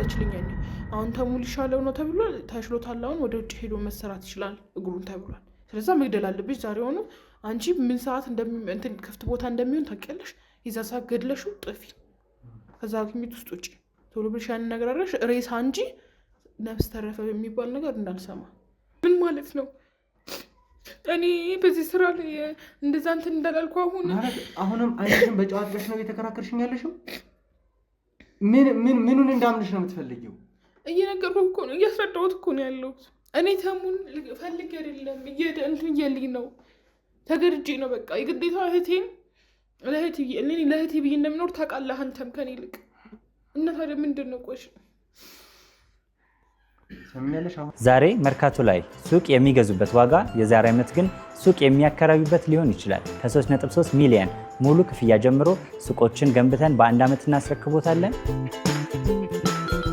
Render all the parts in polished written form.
አይችልኛል። አሁን ተሙል ይሻለው ነው ተብሏል፣ ተሽሎታል። አሁን ወደ ውጭ ሄዶ መሰራት ይችላል እግሩን ተብሏል። ስለዛ መግደል አለብሽ ዛሬ ሆኖ። አንቺ ምን ሰዓት እንትን ክፍት ቦታ እንደሚሆን ታውቂያለሽ። የዛ ሰዓት ገድለሽው ጥፊ፣ ከዛ ሐኪም ቤት ውስጥ ውጪ ቶሎ ብለሽ ያንን ነገር አድርገሽ ሬሳ እንጂ ነፍስ ተረፈ የሚባል ነገር እንዳልሰማ። ምን ማለት ነው? እኔ በዚህ ስራ ላይ እንደዛ እንትን እንዳላልኩ አሁንም አይሽን በጨዋታሽ ነው እየተከራከርሽኝ ያለሽው? ምኑን እንዳምንሽ ነው የምትፈልጊው? እየነገርኩህ እኮ ነው፣ እያስረዳሁት እኮ ነው ያለሁት። እኔ ተሙን ፈልጌ አይደለም እንትን እያልኝ ነው፣ ተገድጄ ነው። በቃ የግዴታ እህቴን ለእህቴ ብዬ እንደምኖር ታውቃለህ አንተም ከኔ ይልቅ። እና ታዲያ ምንድን ነው ቆሽ? ዛሬ መርካቶ ላይ ሱቅ የሚገዙበት ዋጋ የዛሬ ዓመት ግን ሱቅ የሚያከራዩበት ሊሆን ይችላል። ከ3.3 ሚሊዮን ሙሉ ክፍያ ጀምሮ ሱቆችን ገንብተን በአንድ ዓመት እናስረክቦታለን።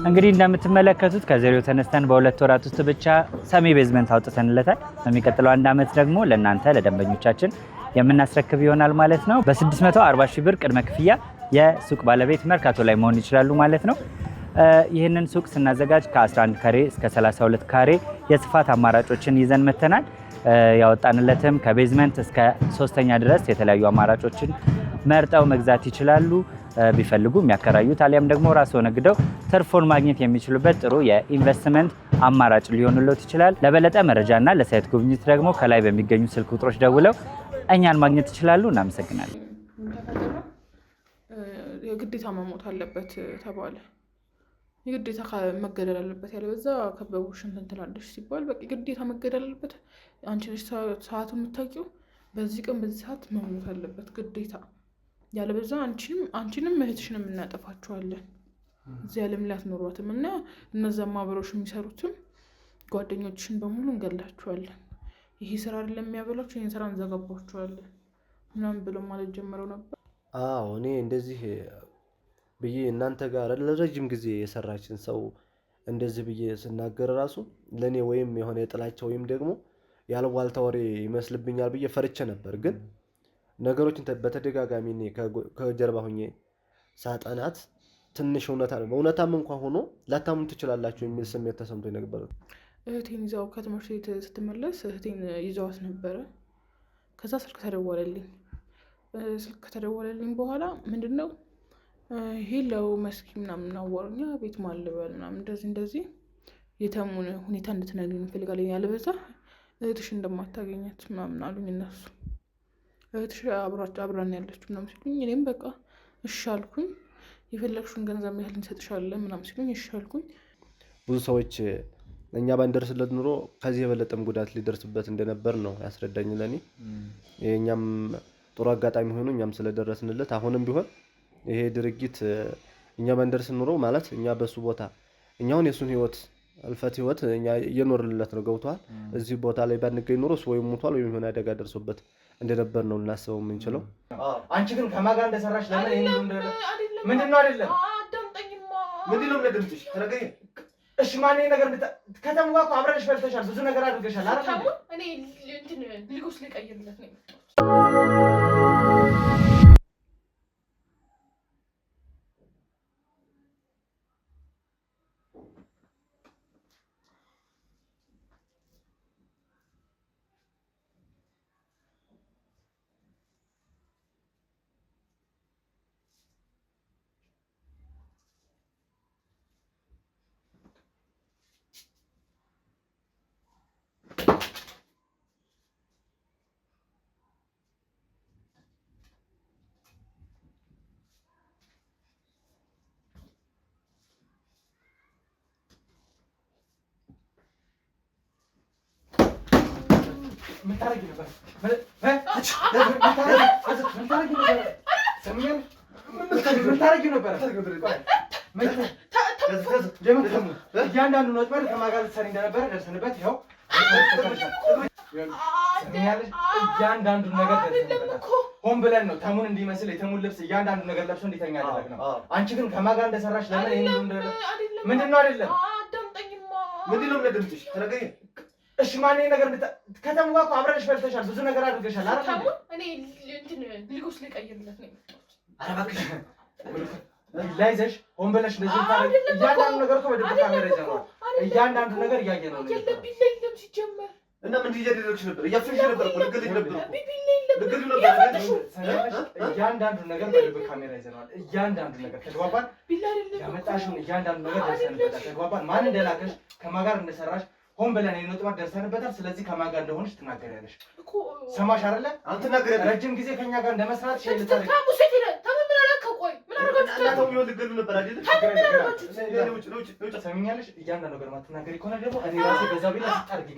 እንግዲህ እንደምትመለከቱት ከዜሮ ተነስተን በሁለት ወራት ውስጥ ብቻ ሰሚ ቤዝመንት አውጥተንለታል። በሚቀጥለው አንድ ዓመት ደግሞ ለእናንተ ለደንበኞቻችን የምናስረክብ ይሆናል ማለት ነው። በ640 ሺህ ብር ቅድመ ክፍያ የሱቅ ባለቤት መርካቶ ላይ መሆን ይችላሉ ማለት ነው። ይህንን ሱቅ ስናዘጋጅ ከ11 ካሬ እስከ 32 ካሬ የስፋት አማራጮችን ይዘን መተናል። ያወጣንለትም ከቤዝመንት እስከ 3ኛ ድረስ የተለያዩ አማራጮችን መርጠው መግዛት ይችላሉ። ቢፈልጉ የሚያከራዩት አሊያም ደግሞ ራስዎ ነግደው ትርፉን ማግኘት የሚችሉበት ጥሩ የኢንቨስትመንት አማራጭ ሊሆንልዎት ይችላል። ለበለጠ መረጃና ለሳይት ጉብኝት ደግሞ ከላይ በሚገኙ ስልክ ቁጥሮች ደውለው እኛን ማግኘት ይችላሉ። እናመሰግናለን። የግዴታ መሞት አለበት ተባለ። የግዴታ መገደል አለበት ያለ በዛ ከበቡሽ እንትን ትላለሽ ሲባል በቃ ግዴታ መገደል አለበት። አንቺ ነሽ ሰዓቱ የምታውቂው፣ በዚህ ቀን በዚህ ሰዓት መሞት አለበት ግዴታ። ያለበዛ አንቺንም እህትሽንም እናጠፋችኋለን። እዚህ ዓለም ላይ አትኖሯትም እና እነዛም ማህበሮች የሚሰሩትም ጓደኞችሽን በሙሉ እንገላችኋለን። ይሄ ስራ አይደለም የሚያበላችሁ፣ ይሄን ስራ እንዘጋባችኋለን ምናምን ብሎ ማለት ጀምረው ነበር። አዎ እኔ እንደዚህ ብዬ እናንተ ጋር ለረጅም ጊዜ የሰራችን ሰው እንደዚህ ብዬ ስናገር ራሱ ለኔ ወይም የሆነ የጥላቻ ወይም ደግሞ ያልዋልታ ወሬ ይመስልብኛል ብዬ ፈርቼ ነበር። ግን ነገሮችን በተደጋጋሚ እኔ ከጀርባ ሆኜ ሳጠናት ትንሽ እውነታም እንኳን ሆኖ ላታምኑ ትችላላችሁ የሚል ስሜት ተሰምቶኝ ነበር። እህቴን ይዛው ከትምህርት ቤት ስትመለስ እህቴን ይዘዋት ነበረ። ከዛ ስልክ ተደወለልኝ። ስልክ ከተደወለልኝ በኋላ ምንድነው ሄለው መስኪ ምናምን አዋሩኛ ቤት ማልበል ምናምን እንደዚህ የተሙን ሁኔታ እንድትነግሪኝ እንፈልጋለን፣ ያለበዛ እህትሽ እንደማታገኛት ምናምን አሉኝ እነሱ። እህትሽ አብራን ያለችው ምናምን ሲሉኝ እኔም በቃ እሺ አልኩኝ። የፈለግሽውን ገንዘብ ያህል እንሰጥሻለን ምናምን ሲሉኝ እሺ አልኩኝ። ብዙ ሰዎች እኛ ባንደርስለት ኑሮ ከዚህ የበለጠም ጉዳት ሊደርስበት እንደነበር ነው ያስረዳኝ ለኔ። የኛም ጥሩ አጋጣሚ ሆኖ እኛም ስለደረስንለት አሁንም ቢሆን ይሄ ድርጊት እኛ ባንደርስ ኑሮ ማለት እኛ በሱ ቦታ እኛውን የሱን ህይወት አልፈት ህይወት እኛ እየኖርንለት ነው ገብቷል። እዚህ ቦታ ላይ ባንገኝ ኑሮ ወይ ሞቷል ወይ የሆነ አደጋ ደርሶበት እንደነበር ነው ልናስበው የምንችለው። አንቺ ግን ከማን ጋር እንደሰራሽ ለምን ይሄን ምንድነው አይደለም አዳምጠኝማ ምንድነው ለድምጽሽ ተረጋጊ። እሺ ማን ይሄ ነገር ከተሙ ጋር አብረሽ ፈልተሻል፣ ብዙ ነገር አድርገሻል አይደል? እኔ እንትን ልጎስ ልቀይርለት ነው የመጣሁት። ምን ታረጊ ነበር? እያንዳንዱ ነው ወጥመድ ከማጋል ሰሪ እንደነበረ ደርሰንበት ይኸው እያንዳንዱ ነገር ደርሰንበት ሆን ብለን ነው ተሙን እንዲመስል የተሙን ልብስ እያንዳንዱ ነገር ለብሶ እንዲተኛ ያደረግነው። አንቺ ግን ከማጋል እንደሰራሽ ለምን ይሄን ምንድነው አይደለም ምንድነው ለድምጽሽ ተረጋጊ። እሺ ማን ይሄ ነገር ከተሙ ጋር አብረሽ ፈልተሻል፣ ብዙ ነገር አድርገሻል አይደል? እኔ እንትን ልጎስ ልቀይርለት ነው የመጣሁት። ኧረ እባክሽ ላይዘሽ ሆን ብለሽ እንደዚህ ታረግ እያንዳንዱ ነገር እኮ በድብቅ ካሜራ ይዘናል። እያንዳንዱ ነገር እያየን ነው። ቢለኝም ሲጀመር እና ምን እያደረግሽ ነበር? እያፈሽ ነበር እኮ ልገልሽ ነበር። እያንዳንዱ ነገር በድብቅ ካሜራ ይዘናል። እያንዳንዱ ነገር ተግባባን። ያመጣሽውን እያንዳንዱ ነገር ደርሰንበታል። ተግባባን። ማን እንደላከሽ ከማን ጋር እንደሰራሽ ሆን ብለን ነው ጥማት ደርሰንበታል። ስለዚህ ከማን ጋር እንደሆነሽ ትናገሪያለሽ። ሰማሽ አይደለ? አንተ ትናገሪያለሽ። ረጅም ጊዜ ከኛ ጋር እንደመስራት ሸልታለሽ። ሰሚኛለሽ? እያንዳንዱ ነገር ማትናገሪ ከሆነ ደግሞ እኔ ራሴ በዛ ቢላ ታርጊ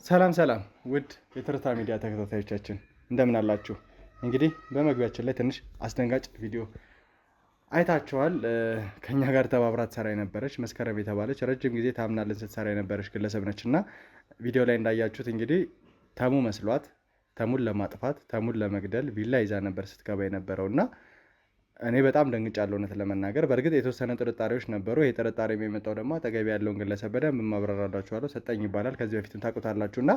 ሰላም ሰላም፣ ውድ የትርታ ሚዲያ ተከታታዮቻችን እንደምን አላችሁ? እንግዲህ በመግቢያችን ላይ ትንሽ አስደንጋጭ ቪዲዮ አይታችኋል። ከኛ ጋር ተባብራ ትሰራ የነበረች መስከረም የተባለች ረጅም ጊዜ ታምናለን ስትሰራ የነበረች ግለሰብ ነች እና ቪዲዮ ላይ እንዳያችሁት እንግዲህ ተሙ መስሏት ተሙን ለማጥፋት ተሙን ለመግደል ቪላ ይዛ ነበር ስትገባ የነበረው እና እኔ በጣም ደንግጫለሁ እውነት ለመናገር። በእርግጥ የተወሰነ ጥርጣሬዎች ነበሩ። ይሄ ጥርጣሬ የሚመጣው ደግሞ አጠገቢ ያለውን ግለሰብ በደንብ ማብራራላችኋለሁ። ሰጠኝ ይባላል፣ ከዚህ በፊትም ታውቁታላችሁ እና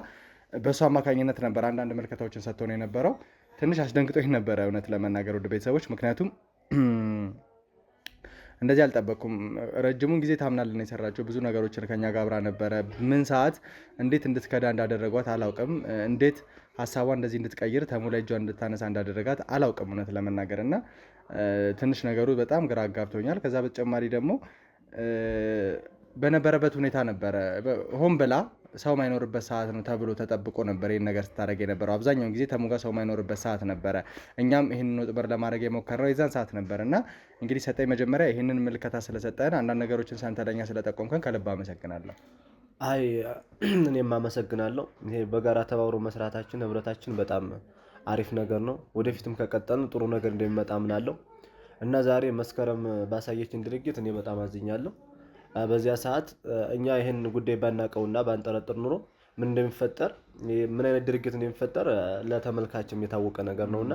በእሱ አማካኝነት ነበር አንዳንድ ምልከታዎችን ሰጥቶ ነው የነበረው። ትንሽ አስደንግጦኝ ነበረ እውነት ለመናገር ወደ ቤተሰቦች፣ ምክንያቱም እንደዚህ አልጠበቅኩም። ረጅሙን ጊዜ ታምናልን የሰራቸው ብዙ ነገሮችን ከኛ ጋር አብራ ነበረ። ምን ሰዓት እንዴት እንድትከዳ እንዳደረጓት አላውቅም። እንዴት ሀሳቧ እንደዚህ እንድትቀይር ተሙ ላይ እጇን እንድታነሳ እንዳደረጋት አላውቅም እውነት ለመናገር እና ትንሽ ነገሩ በጣም ግራ አጋብቶኛል። ከዛ በተጨማሪ ደግሞ በነበረበት ሁኔታ ነበረ ሆን ብላ ሰው ማይኖርበት ሰዓት ነው ተብሎ ተጠብቆ ነበር ይህን ነገር ስታደርግ የነበረው። አብዛኛውን ጊዜ ተሙ ጋር ሰው ማይኖርበት ሰዓት ነበረ። እኛም ይህንን ወጥበር ለማድረግ የሞከርነው የዛን ሰዓት ነበር እና እንግዲህ ሰጠኝ መጀመሪያ ይህንን ምልከታ ስለሰጠን አንዳንድ ነገሮችን ሰንተለኛ ስለጠቆምከን ከልብ አመሰግናለሁ። አይ እኔም አመሰግናለሁ። ይሄ በጋራ ተባብሮ መስራታችን ህብረታችን በጣም አሪፍ ነገር ነው። ወደፊትም ከቀጠልን ጥሩ ነገር እንደሚመጣ አምናለሁ እና ዛሬ መስከረም ባሳየችን ድርጊት እኔ በጣም አዝኛለሁ። በዚያ ሰዓት እኛ ይሄን ጉዳይ ባናቀውና ባንጠረጥር ኑሮ ምን እንደሚፈጠር ምን አይነት ድርጊት እንደሚፈጠር ለተመልካችም የታወቀ ነገር ነውና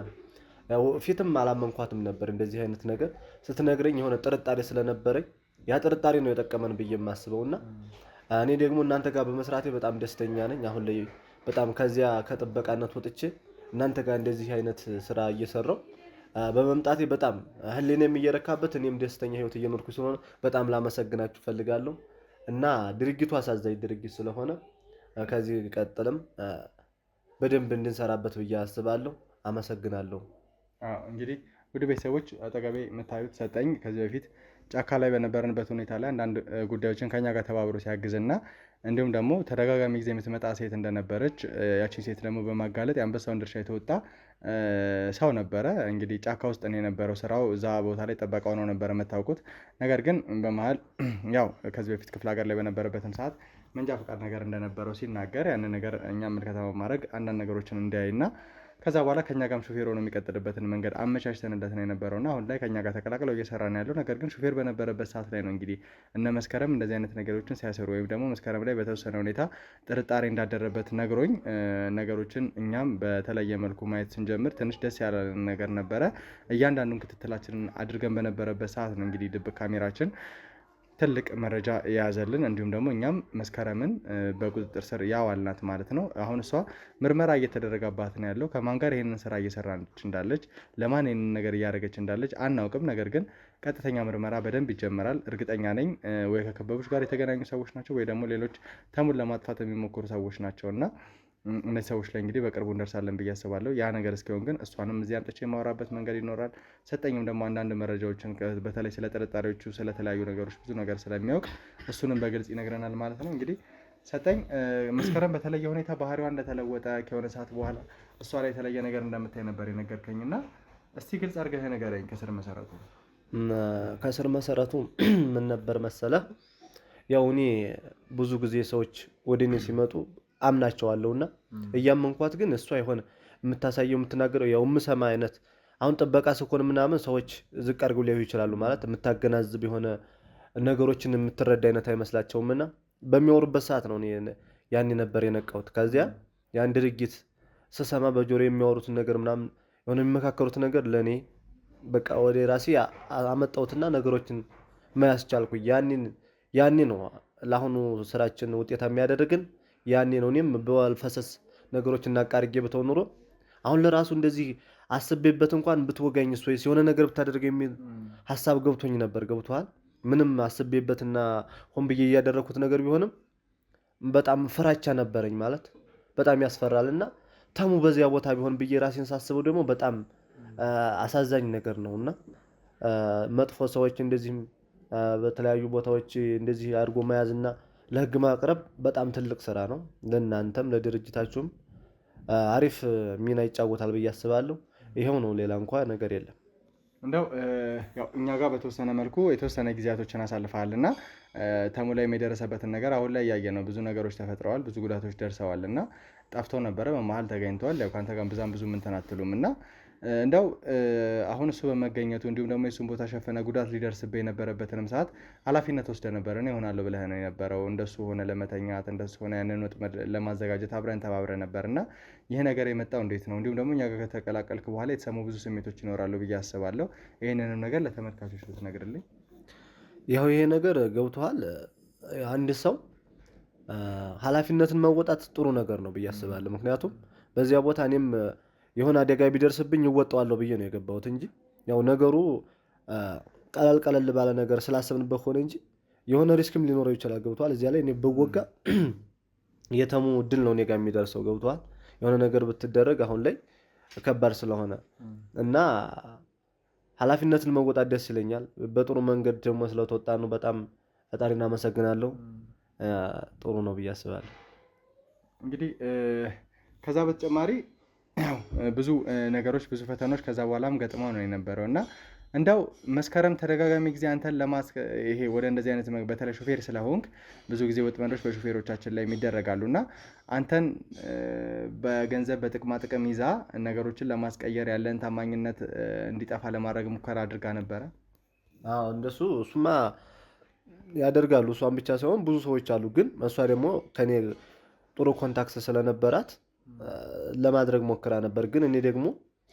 ፊትም አላመንኳትም ነበር። እንደዚህ አይነት ነገር ስትነግረኝ የሆነ ጥርጣሬ ስለነበረኝ ያ ጥርጣሬ ነው የጠቀመን ብዬ የማስበውና እኔ ደግሞ እናንተ ጋር በመስራቴ በጣም ደስተኛ ነኝ። አሁን ላይ በጣም ከዚያ ከጥበቃነት ወጥቼ እናንተ ጋር እንደዚህ አይነት ስራ እየሰራው በመምጣቴ በጣም ህሊናዬም እየረካበት እኔም ደስተኛ ህይወት እየኖርኩ ስለሆነ በጣም ላመሰግናችሁ ፈልጋለሁ እና ድርጊቱ አሳዛኝ ድርጊት ስለሆነ ከዚህ ቀጥልም በደንብ እንድንሰራበት ብዬ አስባለሁ። አመሰግናለሁ። እንግዲህ ውድ ቤተሰቦች አጠገቤ የምታዩት ሰጠኝ ከዚህ በፊት ጫካ ላይ በነበረንበት ሁኔታ ላይ አንዳንድ ጉዳዮችን ከኛ ጋር ተባብሮ ሲያግዝና እንዲሁም ደግሞ ተደጋጋሚ ጊዜ የምትመጣ ሴት እንደነበረች ያቺን ሴት ደግሞ በማጋለጥ የአንበሳውን ድርሻ የተወጣ ሰው ነበረ። እንግዲህ ጫካ ውስጥ ነው የነበረው ስራው፣ እዛ ቦታ ላይ ጠበቃው ነው ነበረ የምታውቁት። ነገር ግን በመሀል ያው ከዚህ በፊት ክፍለ ሀገር ላይ በነበረበትም ሰዓት መንጃ ፈቃድ ነገር እንደነበረው ሲናገር ያንን ነገር እኛ ምልከታ በማድረግ አንዳንድ ነገሮችን እንዲያይና ከዛ በኋላ ከኛ ጋርም ሹፌር ሆኖ የሚቀጥልበትን መንገድ አመቻችተንለት ነው የነበረውና አሁን ላይ ከኛ ጋር ተቀላቅለው እየሰራ ነው ያለው። ነገር ግን ሹፌር በነበረበት ሰዓት ላይ ነው እንግዲህ እነ መስከረም እንደዚህ አይነት ነገሮችን ሲያሰሩ ወይም ደግሞ መስከረም ላይ በተወሰነ ሁኔታ ጥርጣሬ እንዳደረበት ነግሮኝ ነገሮችን እኛም በተለየ መልኩ ማየት ስንጀምር ትንሽ ደስ ያለ ነገር ነበረ። እያንዳንዱን ክትትላችንን አድርገን በነበረበት ሰዓት ነው እንግዲህ ድብቅ ካሜራችን ትልቅ መረጃ የያዘልን እንዲሁም ደግሞ እኛም መስከረምን በቁጥጥር ስር ያዋልናት ማለት ነው። አሁን እሷ ምርመራ እየተደረገባት ነው ያለው። ከማን ጋር ይህንን ስራ እየሰራች እንዳለች፣ ለማን ይህንን ነገር እያደረገች እንዳለች አናውቅም። ነገር ግን ቀጥተኛ ምርመራ በደንብ ይጀመራል እርግጠኛ ነኝ። ወይ ከከበቡሽ ጋር የተገናኙ ሰዎች ናቸው ወይ ደግሞ ሌሎች ተሙን ለማጥፋት የሚሞክሩ ሰዎች ናቸው እና እነዚህ ሰዎች ላይ እንግዲህ በቅርቡ እንደርሳለን ብዬ አስባለሁ። ያ ነገር እስኪሆን ግን እሷንም እዚህ አምጥቼ የማወራበት መንገድ ይኖራል። ሰጠኝም ደግሞ አንዳንድ መረጃዎችን በተለይ ስለ ጥርጣሬዎቹ ስለተለያዩ ነገሮች ብዙ ነገር ስለሚያውቅ እሱንም በግልጽ ይነግረናል ማለት ነው። እንግዲህ ሰጠኝ መስከረም በተለየ ሁኔታ ባህሪዋ እንደተለወጠ ከሆነ ሰዓት በኋላ እሷ ላይ የተለየ ነገር እንደምታይ ነበር የነገርከኝ እና እስቲ ግልጽ አድርገህ ንገረኝ። ከስር መሰረቱ ምን ነበር መሰለ? ያው እኔ ብዙ ጊዜ ሰዎች ወደ እኔ ሲመጡ አምናቸዋለሁና እያመንኳት ግን እሷ የሆነ የምታሳየው የምትናገረው ያው የምሰማ አይነት አሁን ጥበቃ ስኮን ምናምን ሰዎች ዝቅ አድርገው ሊያዩ ይችላሉ ማለት የምታገናዝብ የሆነ ነገሮችን የምትረዳ አይነት አይመስላቸውምና በሚያወሩበት ሰዓት ነው ያኔ ነበር የነቃሁት። ከዚያ ያን ድርጊት ስሰማ በጆሮ የሚያወሩትን ነገር ምናምን የሆነ የሚመካከሩት ነገር ለኔ በቃ ወደ ራሴ አመጣሁትና ነገሮችን ማያስቻልኩ ያኔ ነው ለአሁኑ ስራችን ውጤት የሚያደርግን ያኔ ነው። እኔም በዋልፈሰስ ነገሮችን እናቃርጌ በተው ኑሮ አሁን ለራሱ እንደዚህ አስቤበት እንኳን ብትወጋኝስ ወይስ የሆነ ነገር ብታደርግ የሚል ሐሳብ ገብቶኝ ነበር። ገብቷል። ምንም አስቤበትና ሆን ብዬ ያደረኩት ነገር ቢሆንም በጣም ፍራቻ ነበረኝ ማለት በጣም ያስፈራልና ተሙ በዚያ ቦታ ቢሆን ብዬ ራሴን ሳስበው ደግሞ በጣም አሳዛኝ ነገር ነውና መጥፎ ሰዎች እንደዚህ በተለያዩ ቦታዎች እንደዚህ አድርጎ መያዝና ለህግ ማቅረብ በጣም ትልቅ ስራ ነው። ለእናንተም ለድርጅታችሁም አሪፍ ሚና ይጫወታል ብዬ አስባለሁ። ይሄው ነው፣ ሌላ እንኳን ነገር የለም። እንደው ያው እኛ ጋር በተወሰነ መልኩ የተወሰነ ጊዜያቶችን አሳልፈሃልና ተሙ ላይ የደረሰበትን ነገር አሁን ላይ እያየ ነው። ብዙ ነገሮች ተፈጥረዋል፣ ብዙ ጉዳቶች ደርሰዋል እና ጠፍቶ ነበረ፣ በመሀል ተገኝተዋል። ያው ካንተ ጋር ብዙ ምን አትሉም እና እንደው አሁን እሱ በመገኘቱ እንዲሁም ደግሞ የሱን ቦታ ሸፈነ ጉዳት ሊደርስብህ የነበረበትንም ሰዓት ኃላፊነት ወስደህ ነበር። እኔ እሆናለሁ ብለህ ነው የነበረው። እንደሱ ሆነ ለመተኛት እንደሱ ሆነ ያንን ወጥመድ ለማዘጋጀት አብረን ተባብረ ነበር እና ይህ ነገር የመጣው እንዴት ነው? እንዲሁም ደግሞ እኛ ጋር ከተቀላቀልክ በኋላ የተሰሙ ብዙ ስሜቶች ይኖራሉ ብዬ አስባለሁ። ይህንንም ነገር ለተመልካቾች ልትነግርልኝ። ያው ይሄ ነገር ገብቶሃል። አንድ ሰው ኃላፊነትን መወጣት ጥሩ ነገር ነው ብዬ አስባለሁ። ምክንያቱም በዚያ ቦታ እኔም የሆነ አደጋ ቢደርስብኝ እወጣዋለሁ ብዬ ነው የገባሁት እንጂ ያው ነገሩ ቀለል ባለ ነገር ስላሰብንበት ሆነ እንጂ የሆነ ሪስክም ሊኖረው ይችላል። ገብቷል። እዚያ ላይ እኔ በወጋ የተሙ ድል ነው እኔ ጋር የሚደርሰው። ገብቷል። የሆነ ነገር ብትደረግ አሁን ላይ ከባድ ስለሆነ እና ኃላፊነትን መወጣት ደስ ይለኛል። በጥሩ መንገድ ደግሞ ስለተወጣ ነው በጣም ፈጣሪና አመሰግናለሁ። ጥሩ ነው ብዬ አስባለሁ። እንግዲህ ከዛ በተጨማሪ ብዙ ነገሮች ብዙ ፈተኖች ከዛ በኋላም ገጥመው ነው የነበረው እና እንደው መስከረም ተደጋጋሚ ጊዜ አንተን ይሄ ወደ እንደዚህ አይነት በተለይ ሹፌር ስለሆንክ ብዙ ጊዜ ወጥመዶች በሹፌሮቻችን ላይ የሚደረጋሉ እና አንተን በገንዘብ በጥቅማ ጥቅም ይዛ ነገሮችን ለማስቀየር ያለን ታማኝነት እንዲጠፋ ለማድረግ ሙከራ አድርጋ ነበረ። አዎ እሱማ ያደርጋሉ። እሷን ብቻ ሳይሆን ብዙ ሰዎች አሉ። ግን እሷ ደግሞ ከኔ ጥሩ ኮንታክት ስለነበራት ለማድረግ ሞክራ ነበር። ግን እኔ ደግሞ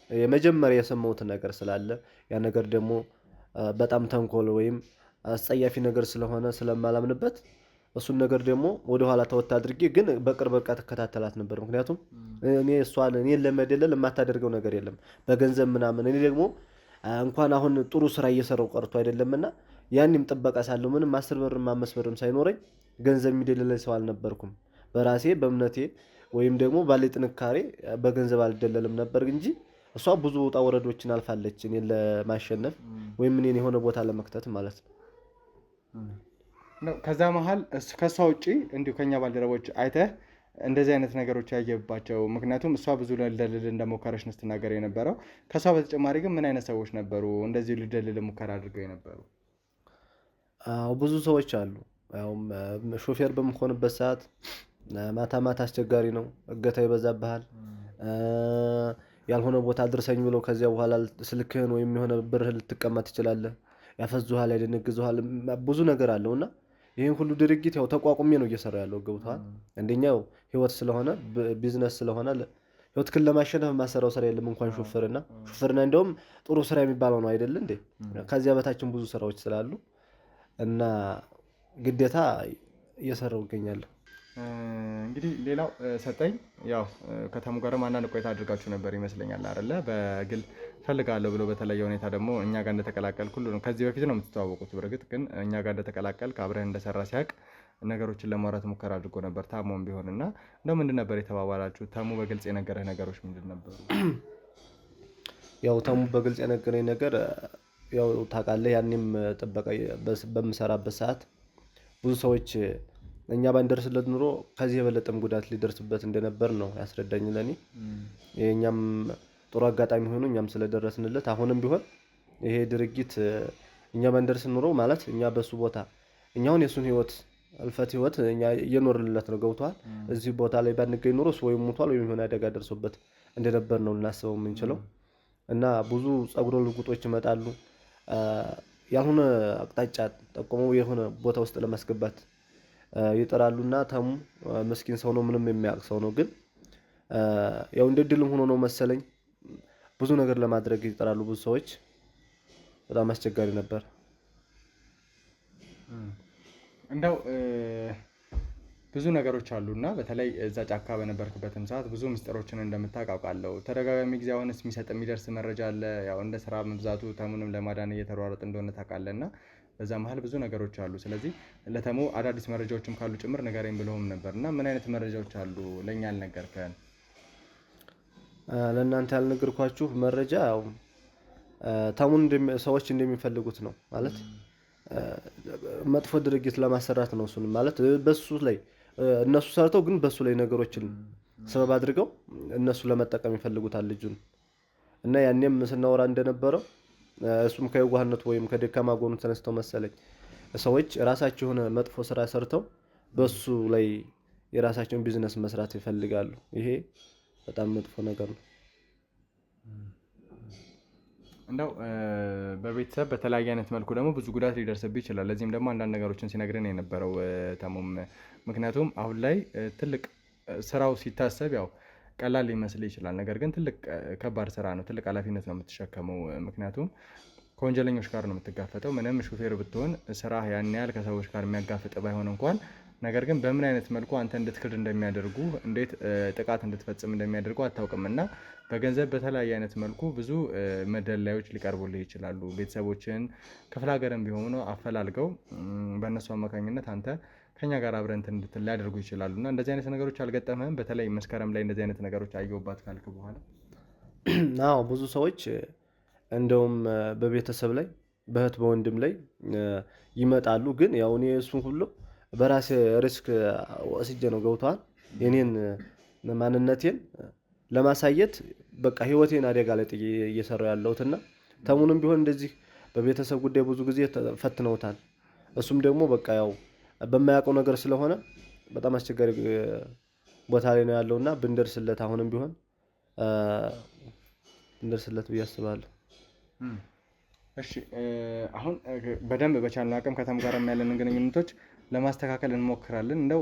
የመጀመሪያ የሰማሁት ነገር ስላለ ያ ነገር ደግሞ በጣም ተንኮል ወይም አስጸያፊ ነገር ስለሆነ ስለማላምንበት እሱን ነገር ደግሞ ወደ ኋላ ተወት አድርጌ ግን በቅርብ ርቀት ተከታተላት ነበር። ምክንያቱም እኔን ለመደለል የማታደርገው ነገር የለም በገንዘብ ምናምን። እኔ ደግሞ እንኳን አሁን ጥሩ ስራ እየሰራው ቀርቶ አይደለምና ያንንም ጥበቃ ሳለው ምንም 10 ብርም 5 ብርም ሳይኖረኝ ገንዘብ የሚደለለኝ ሰው አልነበርኩም። በራሴ በእምነቴ ወይም ደግሞ ባለ ጥንካሬ በገንዘብ አልደለልም ነበር እንጂ እሷ ብዙ ውጣ ወረዶችን አልፋለች እኔን ለማሸነፍ ወይም እኔን የሆነ ቦታ ለመክተት ማለት ነው። ከዛ መሀል ከሷ ውጪ እንዲሁ ከኛ ባልደረቦች አይተህ እንደዚህ አይነት ነገሮች ያየባቸው? ምክንያቱም እሷ ብዙ ልደልል እንደሞከረች ነው ስትናገር የነበረው። ከሷ በተጨማሪ ግን ምን አይነት ሰዎች ነበሩ እንደዚህ ልደልል ሙከራ አድርገው የነበሩ? ብዙ ሰዎች አሉ። ያው ሾፌር በምሆንበት ሰዓት ማታ ማታ አስቸጋሪ ነው። እገታ ይበዛብሃል። ያልሆነ ቦታ አድርሰኝ ብለው ከዚያ በኋላ ስልክህን ወይም የሆነ ብርህ ልትቀማ ትችላለህ። ያፈዙሃል፣ ያደነግዙሃል። ብዙ ነገር አለውና ይህን ሁሉ ድርጊት ያው ተቋቁሜ ነው እየሰራሁ ያለው። ገብቶሃል። አንደኛው ህይወት ስለሆነ ቢዝነስ ስለሆነ ህይወትክን ለማሸነፍ የማሰራው ስራ የለም። እንኳን ሹፍርና እንደውም ጥሩ ስራ የሚባለው ነው አይደል እንዴ? ከዚያ በታችን ብዙ ስራዎች ስላሉ እና ግዴታ እየሰራው እገኛለሁ። እንግዲህ ሌላው ሰጠኝ ያው ከተሙ ጋርም አንዳንድ ቆይታ አድርጋችሁ ነበር ይመስለኛል አይደለ? በግል ፈልጋለሁ ብሎ በተለየ ሁኔታ ደግሞ እኛ ጋር እንደተቀላቀልክ ሁሉ ነው። ከዚህ በፊት ነው የምትተዋወቁት። በእርግጥ ግን እኛ ጋር እንደተቀላቀልክ አብረህ እንደሰራ ሲያውቅ ነገሮችን ለማውራት ሙከራ አድርጎ ነበር ታሞም ቢሆን እና እንደው ምንድን ነበር የተባባላችሁ? ተሙ በግልጽ የነገረህ ነገሮች ምንድን ነበሩ? ያው ተሙ በግልጽ የነገረኝ ነገር ያው ታውቃለህ፣ ያኔም ጥበቃ በምሰራበት ሰዓት ብዙ ሰዎች እኛ ባንደርስለት ኑሮ ከዚህ የበለጠም ጉዳት ሊደርስበት እንደነበር ነው ያስረዳኝ ለኔ። የኛም ጥሩ አጋጣሚ ሆኖ እኛም ስለደረስንለት አሁንም ቢሆን ይሄ ድርጊት እኛ ባንደርስ ኑሮ ማለት እኛ በሱ ቦታ እኛውን የሱን ህይወት አልፈት ህይወት እኛ እየኖርንለት ነው። ገብቷል። እዚህ ቦታ ላይ ባንገኝ ኑሮ እሱ ወይም ሞቷል ወይም የሆነ አደጋ ደርሶበት እንደነበር ነው ልናስበው የምንችለው። እና ብዙ ጸጉረ ልውጦች ይመጣሉ። ያልሆነ አቅጣጫ ጠቆመው የሆነ ቦታ ውስጥ ለማስገባት ይጥራሉና ተሙ መስኪን ሰው ነው፣ ምንም የሚያውቅ ሰው ነው። ግን ያው እንደ ድልም ሆኖ ነው መሰለኝ ብዙ ነገር ለማድረግ ይጥራሉ ብዙ ሰዎች። በጣም አስቸጋሪ ነበር። እንደው ብዙ ነገሮች አሉና በተለይ እዛ ጫካ በነበርክበትም ሰዓት ብዙ ምስጢሮችን እንደምታውቅ አውቃለሁ። ተደጋጋሚ ጊዜ አሁንስ የሚደርስ መረጃ አለ? ያው እንደ ስራ መብዛቱ ተሙንም ለማዳን እየተሯሯጥ እንደሆነ ታውቃለህ እና በዛ መሀል ብዙ ነገሮች አሉ። ስለዚህ ለተሙ አዳዲስ መረጃዎችም ካሉ ጭምር ንገረኝ ብለውም ነበር እና ምን አይነት መረጃዎች አሉ ለእኛ ያልነገርከን? ለእናንተ ያልነገርኳችሁ መረጃ ያው ተሙን ሰዎች እንደሚፈልጉት ነው ማለት መጥፎ ድርጊት ለማሰራት ነው። እሱን ማለት በሱ ላይ እነሱ ሰርተው ግን በሱ ላይ ነገሮችን ሰበብ አድርገው እነሱ ለመጠቀም ይፈልጉታል ልጁን እና ያኔም ስናወራ እንደነበረው እሱም ከየዋህነቱ ወይም ከደካማ ጎኑ ተነስተው መሰለኝ ሰዎች ራሳቸው የሆነ መጥፎ ስራ ሰርተው በሱ ላይ የራሳቸውን ቢዝነስ መስራት ይፈልጋሉ። ይሄ በጣም መጥፎ ነገር ነው። እንደው በቤተሰብ በተለያየ አይነት መልኩ ደግሞ ብዙ ጉዳት ሊደርስብህ ይችላል። ለዚህም ደግሞ አንዳንድ ነገሮችን ሲነግረን የነበረው ተሙም ምክንያቱም አሁን ላይ ትልቅ ስራው ሲታሰብ ያው ቀላል ሊመስል ይችላል። ነገር ግን ትልቅ ከባድ ስራ ነው። ትልቅ ኃላፊነት ነው የምትሸከመው። ምክንያቱም ከወንጀለኞች ጋር ነው የምትጋፈጠው። ምንም ሹፌር ብትሆን ስራ ያን ያህል ከሰዎች ጋር የሚያጋፍጥ ባይሆን እንኳን ነገር ግን በምን አይነት መልኩ አንተ እንድትክድ እንደሚያደርጉ እንዴት ጥቃት እንድትፈጽም እንደሚያደርጉ አታውቅም እና በገንዘብ በተለያየ አይነት መልኩ ብዙ መደላዮች ሊቀርቡልህ ይችላሉ። ቤተሰቦችን ክፍለ ሀገርም ቢሆኑ አፈላልገው በእነሱ አማካኝነት አንተ ከኛ ጋር አብረን እንድትል ሊያደርጉ ይችላሉ እና እንደዚህ አይነት ነገሮች አልገጠምህም? በተለይ መስከረም ላይ እንደዚህ አይነት ነገሮች አየሁባት ካልክ በኋላ? አዎ ብዙ ሰዎች እንደውም በቤተሰብ ላይ በእህት በወንድም ላይ ይመጣሉ። ግን ያው እኔ እሱን ሁሉ በራሴ ሪስክ ወስጄ ነው ገብቷል የኔን ማንነቴን ለማሳየት በቃ ህይወቴን አደጋ ላይ ጥዬ እየሰራሁ ያለሁትና ተሙንም ቢሆን እንደዚህ በቤተሰብ ጉዳይ ብዙ ጊዜ ፈትነውታል። እሱም ደግሞ በቃ ያው በማያውቀው ነገር ስለሆነ በጣም አስቸጋሪ ቦታ ላይ ነው ያለውና ብንደርስለት አሁንም ቢሆን ብንደርስለት ብዬ አስባለሁ። እሺ አሁን በደንብ በቻልነው አቅም ከተሙ ጋር ያለንን ግንኙነቶች ለማስተካከል እንሞክራለን። እንደው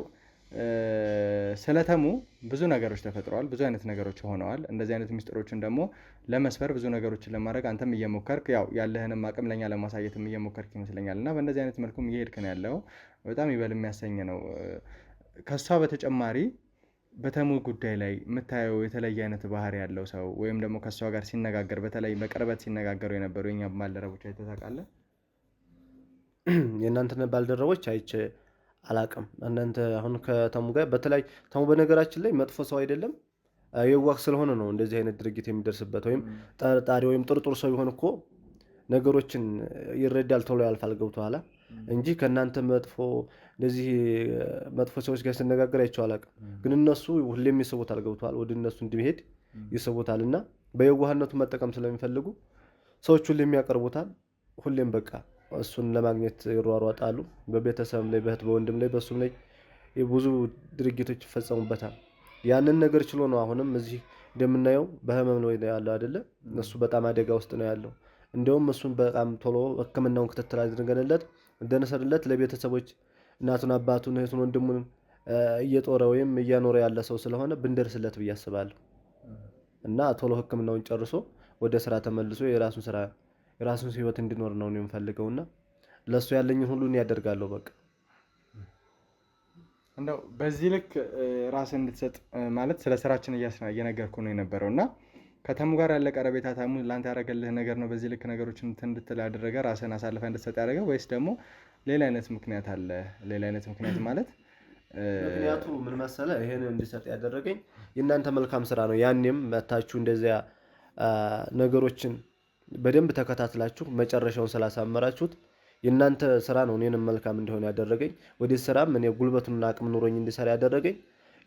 ስለተሙ ብዙ ነገሮች ተፈጥረዋል። ብዙ አይነት ነገሮች ሆነዋል። እንደዚህ አይነት ሚስጥሮችን ደግሞ ለመስፈር ብዙ ነገሮችን ለማድረግ አንተም እየሞከርክ ያው ያለህንም አቅም ለኛ ለማሳየትም እየሞከርክ ይመስለኛል እና በእንደዚህ አይነት መልኩም እየሄድክ ነው ያለው። በጣም ይበል የሚያሰኝ ነው። ከሷ በተጨማሪ በተሙ ጉዳይ ላይ የምታየው የተለየ አይነት ባህሪ ያለው ሰው ወይም ደግሞ ከሷ ጋር ሲነጋገር በተለይ በቅርበት ሲነጋገሩ የነበሩ የኛ ባልደረቦች አይተህ ታውቃለህ? የእናንተን ባልደረቦች አይቼ አላቅም። እናንተ አሁን ከተሙ ጋር በተለይ ተሙ በነገራችን ላይ መጥፎ ሰው አይደለም፣ የዋህ ስለሆነ ነው እንደዚህ አይነት ድርጊት የሚደርስበት። ወይም ጠርጣሪ ወይም ጥርጥር ሰው ቢሆን እኮ ነገሮችን ይረዳል፣ ቶሎ ያልፋል። ገብቶሃል እንጂ ከእናንተ እንደዚህ መጥፎ ሰዎች ጋር ሲነጋገር አይቼው አላቅም። ግን እነሱ ሁሌም ይስቡታል። ገብቶሃል ወደ እነሱ እንዲሄድ ይስቡታል እና በየዋህነቱ መጠቀም ስለሚፈልጉ ሰዎች ሁሌም ያቀርቡታል። ሁሌም በቃ እሱን ለማግኘት ይሯሯጣሉ። በቤተሰብም ላይ በእህት በወንድም ላይ በሱም ላይ ብዙ ድርጊቶች ይፈጸሙበታል። ያንን ነገር ችሎ ነው አሁንም እዚህ እንደምናየው በህመም ነው ያለው አይደለ? እሱ በጣም አደጋ ውስጥ ነው ያለው። እንደውም እሱን በጣም ቶሎ ሕክምናውን ክትትል አድርገንለት እንደነሰርለት ለቤተሰቦች እናቱን አባቱን እህቱን ወንድሙን እየጦረ ወይም እያኖረ ያለ ሰው ስለሆነ ብንደርስለት ብዬ አስባለሁ እና ቶሎ ሕክምናውን ጨርሶ ወደ ስራ ተመልሶ የራሱን ህይወት እንዲኖር ነው የምፈልገውና ለሱ ያለኝን ሁሉ እኔ ያደርጋለሁ። በቃ እንደው በዚህ ልክ ራስን እንድትሰጥ ማለት ስለ ስራችን እየነገርኩ ነው የነበረው እና ከተሙ ጋር ያለ ቀረቤታ ተሙ ላንተ ያደረገልህ ነገር ነው በዚህ ልክ ነገሮችን እንድትል ያደረገ ራስን አሳልፈ እንድትሰጥ ያደረገ ወይስ ደግሞ ሌላ አይነት ምክንያት አለ? ሌላ አይነት ምክንያት ማለት ምክንያቱ ምን መሰለህ? ይሄን እንድሰጥ ያደረገኝ የእናንተ መልካም ስራ ነው። ያኔም መታችሁ እንደዚያ ነገሮችን በደንብ ተከታትላችሁ መጨረሻውን ስላሳመራችሁት የእናንተ ስራ ነው እኔንም መልካም እንዲሆን ያደረገኝ። ወደ ስራም እኔ ጉልበቱንና አቅም ኑሮኝ እንዲሰራ ያደረገኝ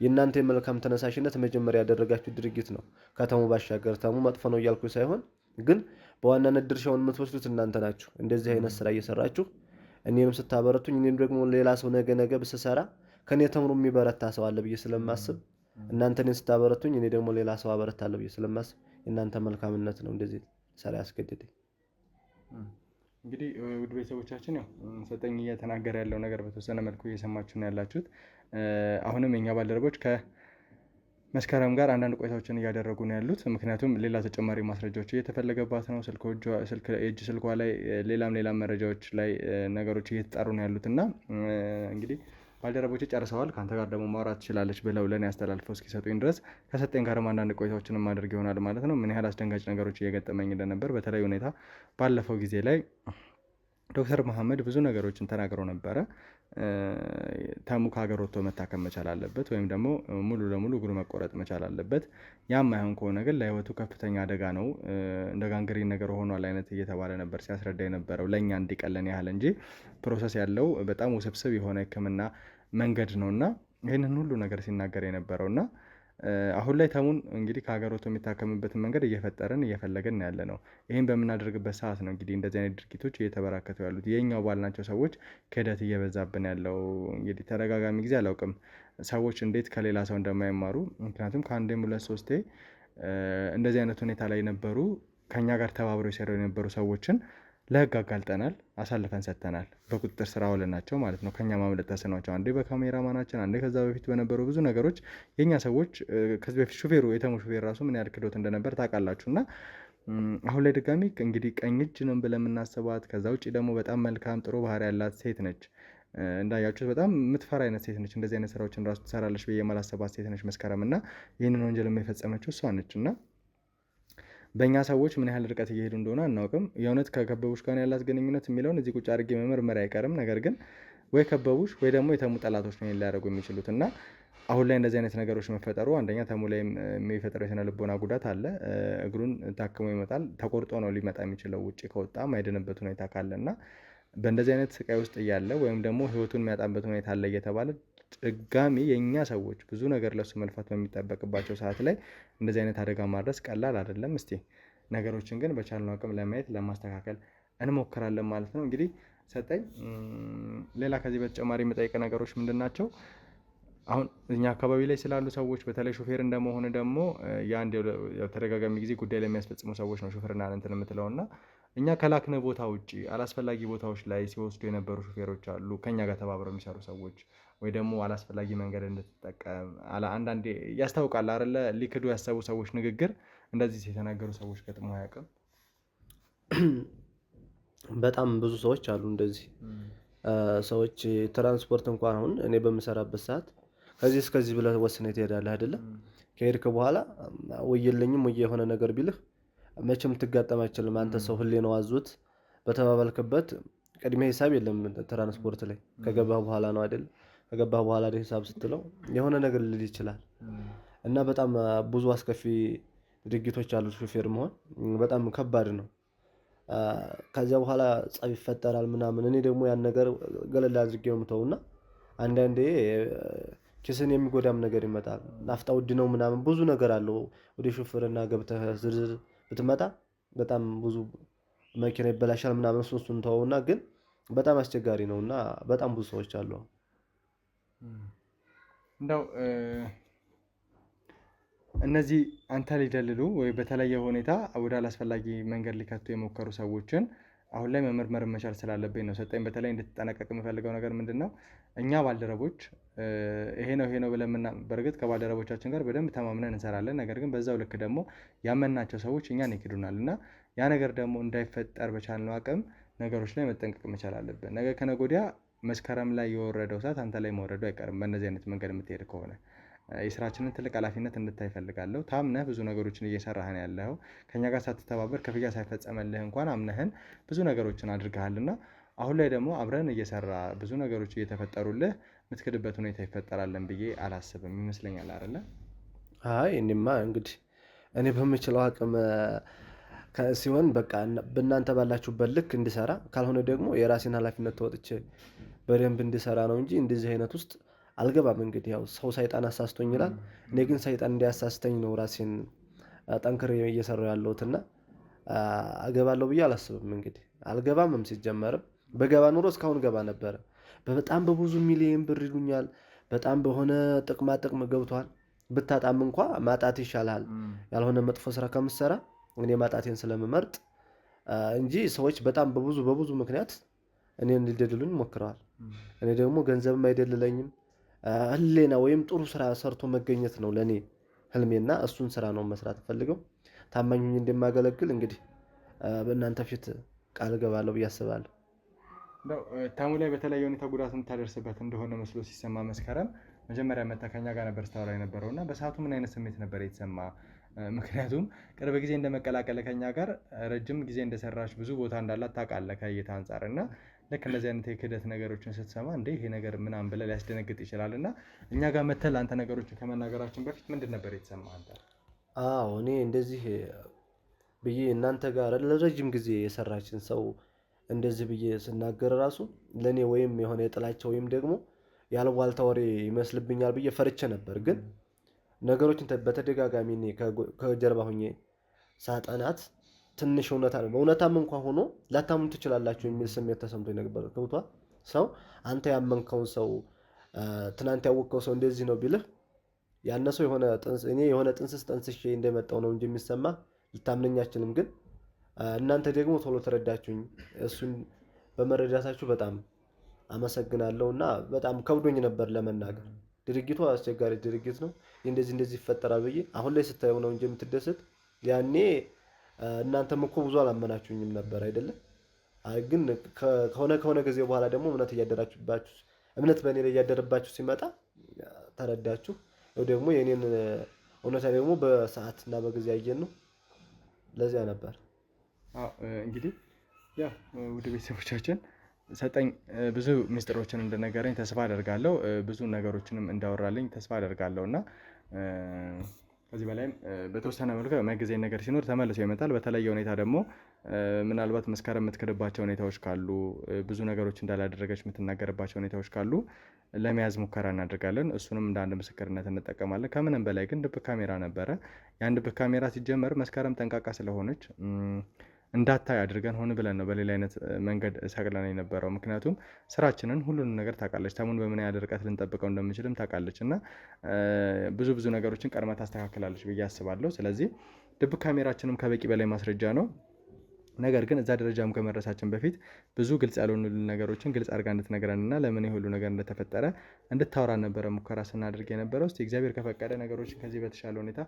የእናንተ የመልካም ተነሳሽነት መጀመሪያ ያደረጋችሁ ድርጊት ነው። ከተሙ ባሻገር ተሙ መጥፎ ነው እያልኩ ሳይሆን ግን በዋናነት ድርሻውን የምትወስዱት እናንተ ናችሁ። እንደዚህ አይነት ስራ እየሰራችሁ እኔንም ስታበረቱኝ እኔም ደግሞ ሌላ ሰው ነገ ብስሰራ ከኔ ተምሮ የሚበረታ ሰው አለ ብዬ ስለማስብ እናንተ እኔን ስታበረቱኝ እኔ ደግሞ ሌላ ሰው አበረታለሁ ብዬ ስለማስብ የእናንተ መልካምነት ነው እንደዚህ ሰራ ያስገድደኝ። እንግዲህ ውድ ቤተሰቦቻችን ያው ሰጠኝ እየተናገረ ያለው ነገር በተወሰነ መልኩ እየሰማችሁ ነው ያላችሁት። አሁንም የኛ ባልደረቦች ከመስከረም ጋር አንዳንድ ቆይታዎችን እያደረጉ ነው ያሉት። ምክንያቱም ሌላ ተጨማሪ ማስረጃዎች እየተፈለገባት ነው። የእጅ ስልኳ ላይ ሌላም መረጃዎች ላይ ነገሮች እየተጣሩ ነው ያሉት እና እንግዲህ ባልደረቦች ጨርሰዋል፣ ከአንተ ጋር ደግሞ ማውራት ትችላለች ብለው ለእኔ አስተላልፈው እስኪሰጡኝ ድረስ ከሰጠኝ ጋርም አንዳንድ ቆይታዎችን ማድረግ ይሆናል ማለት ነው። ምን ያህል አስደንጋጭ ነገሮች እየገጠመኝ እንደነበር በተለይ ሁኔታ ባለፈው ጊዜ ላይ ዶክተር መሐመድ ብዙ ነገሮችን ተናግረው ነበረ። ተሙ ከሀገር ወጥቶ መታከም መቻል አለበት፣ ወይም ደግሞ ሙሉ ለሙሉ እግሩ መቆረጥ መቻል አለበት። ያም አይሆን ከሆነ ግን ለህይወቱ ከፍተኛ አደጋ ነው፣ እንደ ጋንግሪን ነገር ሆኗል አይነት እየተባለ ነበር ሲያስረዳ የነበረው ለእኛ እንዲቀለን ያህል እንጂ ፕሮሰስ ያለው በጣም ውስብስብ የሆነ ሕክምና መንገድ ነው እና ይህንን ሁሉ ነገር ሲናገር የነበረው እና አሁን ላይ ተሙን እንግዲህ ከሀገር ወጥቶ የሚታከምበትን መንገድ እየፈጠርን እየፈለግን ያለ ነው። ይህም በምናደርግበት ሰዓት ነው እንግዲህ እንደዚህ አይነት ድርጊቶች እየተበራከቱ ያሉት። የኛው ባልናቸው ሰዎች ክህደት እየበዛብን ያለው እንግዲህ ተደጋጋሚ ጊዜ አላውቅም ሰዎች እንዴት ከሌላ ሰው እንደማይማሩ። ምክንያቱም ከአንዴም 2-3 እንደዚህ አይነት ሁኔታ ላይ የነበሩ ከኛ ጋር ተባብረው የሰሩ የነበሩ ሰዎችን ለህግ አጋልጠናል፣ አሳልፈን ሰጥተናል። በቁጥጥር ስር አውለናቸው ማለት ነው። ከኛ ማምለጥ ተስኗቸው አንዴ በካሜራማናችን አንዴ ከዛ በፊት በነበሩ ብዙ ነገሮች የኛ ሰዎች ከዚህ በፊት ሹፌሩ የተሙ ሹፌር ራሱ ምን ያህል ክዶት እንደነበር ታውቃላችሁ። እና አሁን ላይ ድጋሚ እንግዲህ ቀኝ እጅ ነው ብለን የምናስባት ከዛ ውጭ ደግሞ በጣም መልካም ጥሩ ባህሪ ያላት ሴት ነች። እንዳያችሁት በጣም የምትፈራ አይነት ሴት ነች። እንደዚህ አይነት ስራዎችን ራሱ ትሰራለች ብዬ የማላሰባት ሴት ነች መስከረም። እና ይህንን ወንጀል የፈጸመችው እሷ ነች። እና በእኛ ሰዎች ምን ያህል ርቀት እየሄዱ እንደሆነ አናውቅም። የእውነት ከከበቡሽ ጋር ያላት ግንኙነት የሚለውን እዚህ ቁጭ አድርጌ መመርመር አይቀርም። ነገር ግን ወይ ከበቡሽ ወይ ደግሞ የተሙ ጠላቶች ነው ሊያደርጉ የሚችሉት። እና አሁን ላይ እንደዚህ አይነት ነገሮች መፈጠሩ አንደኛ ተሙ ላይ የሚፈጠረው የስነ ልቦና ጉዳት አለ። እግሩን ታክሞ ይመጣል። ተቆርጦ ነው ሊመጣ የሚችለው ውጭ ከወጣ ማይድንበት ሁኔታ ካለ እና በእንደዚህ አይነት ስቃይ ውስጥ እያለ ወይም ደግሞ ህይወቱን የሚያጣበት ሁኔታ አለ እየተባለ ድጋሚ የእኛ ሰዎች ብዙ ነገር ለሱ መልፋት በሚጠበቅባቸው ሰዓት ላይ እንደዚህ አይነት አደጋ ማድረስ ቀላል አይደለም። እስቲ ነገሮችን ግን በቻልነው አቅም ለማየት ለማስተካከል እንሞክራለን ማለት ነው። እንግዲህ ሰጠኝ ሌላ ከዚህ በተጨማሪ የምጠይቅ ነገሮች ምንድን ናቸው? አሁን እኛ አካባቢ ላይ ስላሉ ሰዎች በተለይ ሹፌር እንደመሆን ደግሞ የአንድ ተደጋጋሚ ጊዜ ጉዳይ ለሚያስፈጽሙ ሰዎች ነው ሹፌርና እንትን የምትለው እና እኛ ከላክነ ቦታ ውጭ አላስፈላጊ ቦታዎች ላይ ሲወስዱ የነበሩ ሹፌሮች አሉ፣ ከኛ ጋር ተባብረው የሚሰሩ ሰዎች ወይ ደግሞ አላስፈላጊ መንገድ እንድትጠቀም አንዳንዴ ያስታውቃል አይደለ? ሊክዱ ያሰቡ ሰዎች ንግግር እንደዚህ የተናገሩ ሰዎች ገጥሞ አያውቅም? በጣም ብዙ ሰዎች አሉ እንደዚህ ሰዎች። ትራንስፖርት እንኳን አሁን እኔ በምሰራበት ሰዓት ከዚህ እስከዚህ ብለህ ወስነህ ትሄዳለህ አይደለም? ከሄድክ በኋላ ወይ የለኝም ወይ የሆነ ነገር ቢልህ መቼም ትጋጠም አይችልም። አንተ ሰው ህሊናው አዞት በተባባልክበት ቅድሚያ ሂሳብ የለም ትራንስፖርት ላይ። ከገባህ በኋላ ነው አይደል? ከገባህ በኋላ ሂሳብ ስትለው የሆነ ነገር ሊል ይችላል። እና በጣም ብዙ አስከፊ ድርጊቶች አሉት ሹፌር መሆን፣ በጣም ከባድ ነው። ከዚያ በኋላ ጸብ ይፈጠራል ምናምን። እኔ ደግሞ ያን ነገር ገለል አድርጌ ነው የምተውና አንዳንዴ ኪስን የሚጎዳም ነገር ይመጣል። ናፍጣ ውድ ነው ምናምን ብዙ ነገር አለው። ወደ ሹፌርና ገብተህ ዝርዝር ብትመጣ በጣም ብዙ መኪና ይበላሻል ምናምን። እሱን ተውና ግን በጣም አስቸጋሪ ነውና በጣም ብዙ ሰዎች አሉ። እንደው እነዚህ አንተ ሊደልሉ ወይ በተለየ ሁኔታ ወደ አላስፈላጊ መንገድ ሊከቱ የሞከሩ ሰዎችን አሁን ላይ መመርመር መቻል ስላለብኝ ነው ሰጠኝ። በተለይ እንድትጠነቀቅ የምፈልገው ነገር ምንድን ነው? እኛ ባልደረቦች ይሄ ነው ብለን በእርግጥ ከባልደረቦቻችን ጋር በደንብ ተማምነን እንሰራለን። ነገር ግን በዛው ልክ ደግሞ ያመናቸው ሰዎች እኛን ይክዱናል እና ያ ነገር ደግሞ እንዳይፈጠር በቻልነው አቅም ነገሮች ላይ መጠንቀቅ መቻል አለብን። ነገ ከነገ ወዲያ መስከረም ላይ የወረደው እሳት አንተ ላይ መውረዱ አይቀርም። በእነዚህ አይነት መንገድ የምትሄድ ከሆነ የስራችንን ትልቅ ኃላፊነት እንድታይ እፈልጋለሁ። ታምነህ ብዙ ነገሮችን እየሰራህን ያለው ከኛ ጋር ሳትተባበር ክፍያ ሳይፈጸመልህ እንኳን አምነህን ብዙ ነገሮችን አድርገሃልና አሁን ላይ ደግሞ አብረን እየሰራ ብዙ ነገሮች እየተፈጠሩልህ የምትክድበት ሁኔታ ይፈጠራለን ብዬ አላስብም። ይመስለኛል አይደለ? አይ እኔማ እንግዲህ እኔ በምችለው አቅም ሲሆን በቃ በእናንተ ባላችሁበት ልክ እንድሰራ፣ ካልሆነ ደግሞ የራሴን ኃላፊነት ተወጥቼ በደንብ እንድሰራ ነው እንጂ እንደዚህ አይነት ውስጥ አልገባም። እንግዲህ ያው ሰው ሰይጣን አሳስቶኝ ይላል። እኔ ግን ሰይጣን እንዲያሳስተኝ ነው ራሴን ጠንክሬ እየሰራሁ ያለሁትና አገባለሁ ብዬ አላስብም። እንግዲህ አልገባምም። ሲጀመርም በገባ ኑሮ እስካሁን ገባ ነበረ። በጣም በብዙ ሚሊዮን ብር ይሉኛል። በጣም በሆነ ጥቅማ ጥቅም ገብቷል። ብታጣም እንኳ ማጣት ይሻላል ያልሆነ መጥፎ ስራ ከምሰራ እኔ ማጣቴን ስለምመርጥ እንጂ ሰዎች በጣም በብዙ ምክንያት እኔን ሊደልሉኝ ሞክረዋል። እኔ ደግሞ ገንዘብም አይደልለኝም። ህሊና ወይም ጥሩ ስራ ሰርቶ መገኘት ነው ለኔ ህልሜና እሱን ስራ ነው መስራት ፈልገው ታማኝ ሆኜ እንደማገለግል እንግዲህ በእናንተ ፊት ቃል ገባለሁ ብዬ አስባለሁ። ታሙ ላይ በተለያየ ሁኔታ ጉዳት የምታደርስበት እንደሆነ መስሎ ሲሰማ መስከረም መጀመሪያ መታ ከኛ ጋር ነበር ስታወራ የነበረው እና በሰዓቱ ምን አይነት ስሜት ነበር የተሰማ? ምክንያቱም ቅርብ ጊዜ እንደመቀላቀለ ከኛ ጋር ረጅም ጊዜ እንደሰራች ብዙ ቦታ እንዳላት ታውቃለህ ከእይታ አንጻር እና ልክ እንደዚህ አይነት የክህደት ነገሮችን ስትሰማ እንዴ ይሄ ነገር ምናምን ብለህ ሊያስደነግጥ ይችላል እና እኛ ጋር መተህ ለአንተ ነገሮችን ከመናገራችን በፊት ምንድን ነበር የተሰማህ አንተ? አዎ እኔ እንደዚህ ብዬ እናንተ ጋር ለረጅም ጊዜ የሰራችን ሰው እንደዚህ ብዬ ስናገር ራሱ ለእኔ ወይም የሆነ የጥላቻ ወይም ደግሞ ያልዋልታ ወሬ ይመስልብኛል ብዬ ፈርቼ ነበር። ግን ነገሮችን በተደጋጋሚ እኔ ከጀርባ ሁኜ ሳጠናት ትንሽ እውነታም እንኳን ሆኖ ላታምኑ ትችላላችሁ የሚል ስሜት ተሰምቶኝ ነበር። ገብቷል? ሰው አንተ ያመንከውን ሰው ትናንት ያወቅከው ሰው እንደዚህ ነው ቢልህ ያነ ሰው እኔ የሆነ ጥንስስ ጠንስሼ እንደመጣው ነው እንጂ የሚሰማ ልታምነኛችንም። ግን እናንተ ደግሞ ቶሎ ተረዳችሁኝ። እሱን በመረዳታችሁ በጣም አመሰግናለሁ እና በጣም ከብዶኝ ነበር ለመናገር። ድርጊቱ አስቸጋሪ ድርጊት ነው። እንደዚህ ይፈጠራል ብዬ አሁን ላይ ስታየው ነው እንጂ የምትደሰት ያኔ እናንተም እኮ ብዙ አላመናችሁኝም ነበር አይደለም? ግን ከሆነ ጊዜ በኋላ ደግሞ እምነት በእኔ ላይ እያደረባችሁ ሲመጣ ተረዳችሁ። ያው ደግሞ የኔን እውነታ ደግሞ በሰዓት እና በጊዜ ያየን ነው። ለዚያ ነበር። እንግዲህ ያው ወደ ቤተሰቦቻችን ሰጠኝ ብዙ ሚስጥሮችን እንደነገረኝ ተስፋ አደርጋለሁ። ብዙ ነገሮችንም እንዳወራልኝ ተስፋ አደርጋለሁ እና ከዚህ በላይም በተወሰነ መልኩ መግዜ ነገር ሲኖር ተመልሶ ይመጣል። በተለየ ሁኔታ ደግሞ ምናልባት መስከረም የምትክድባቸው ሁኔታዎች ካሉ ብዙ ነገሮች እንዳላደረገች የምትናገርባቸው ሁኔታዎች ካሉ ለመያዝ ሙከራ እናደርጋለን። እሱንም እንደ አንድ ምስክርነት እንጠቀማለን። ከምንም በላይ ግን ድብቅ ካሜራ ነበረ። ያን ድብቅ ካሜራ ሲጀመር መስከረም ጠንቃቃ ስለሆነች እንዳታይ አድርገን ሆን ብለን ነው በሌላ አይነት መንገድ ሰቅለን የነበረው። ምክንያቱም ስራችንን ሁሉንም ነገር ታውቃለች። ተሙን በምን ያህል ርቀት ልንጠብቀው እንደምችልም ታውቃለች እና ብዙ ነገሮችን ቀድማ ታስተካክላለች ብዬ አስባለሁ። ስለዚህ ድብቅ ካሜራችንም ከበቂ በላይ ማስረጃ ነው። ነገር ግን እዛ ደረጃም ከመድረሳችን በፊት ብዙ ግልጽ ያልሆኑ ነገሮችን ግልጽ አድርጋ እንድትነግረንና ለምን ሁሉ ነገር እንደተፈጠረ እንድታወራ ነበረ ሙከራ ስናደርግ የነበረው። እስቲ እግዚአብሔር ከፈቀደ ነገሮችን ከዚህ በተሻለ ሁኔታ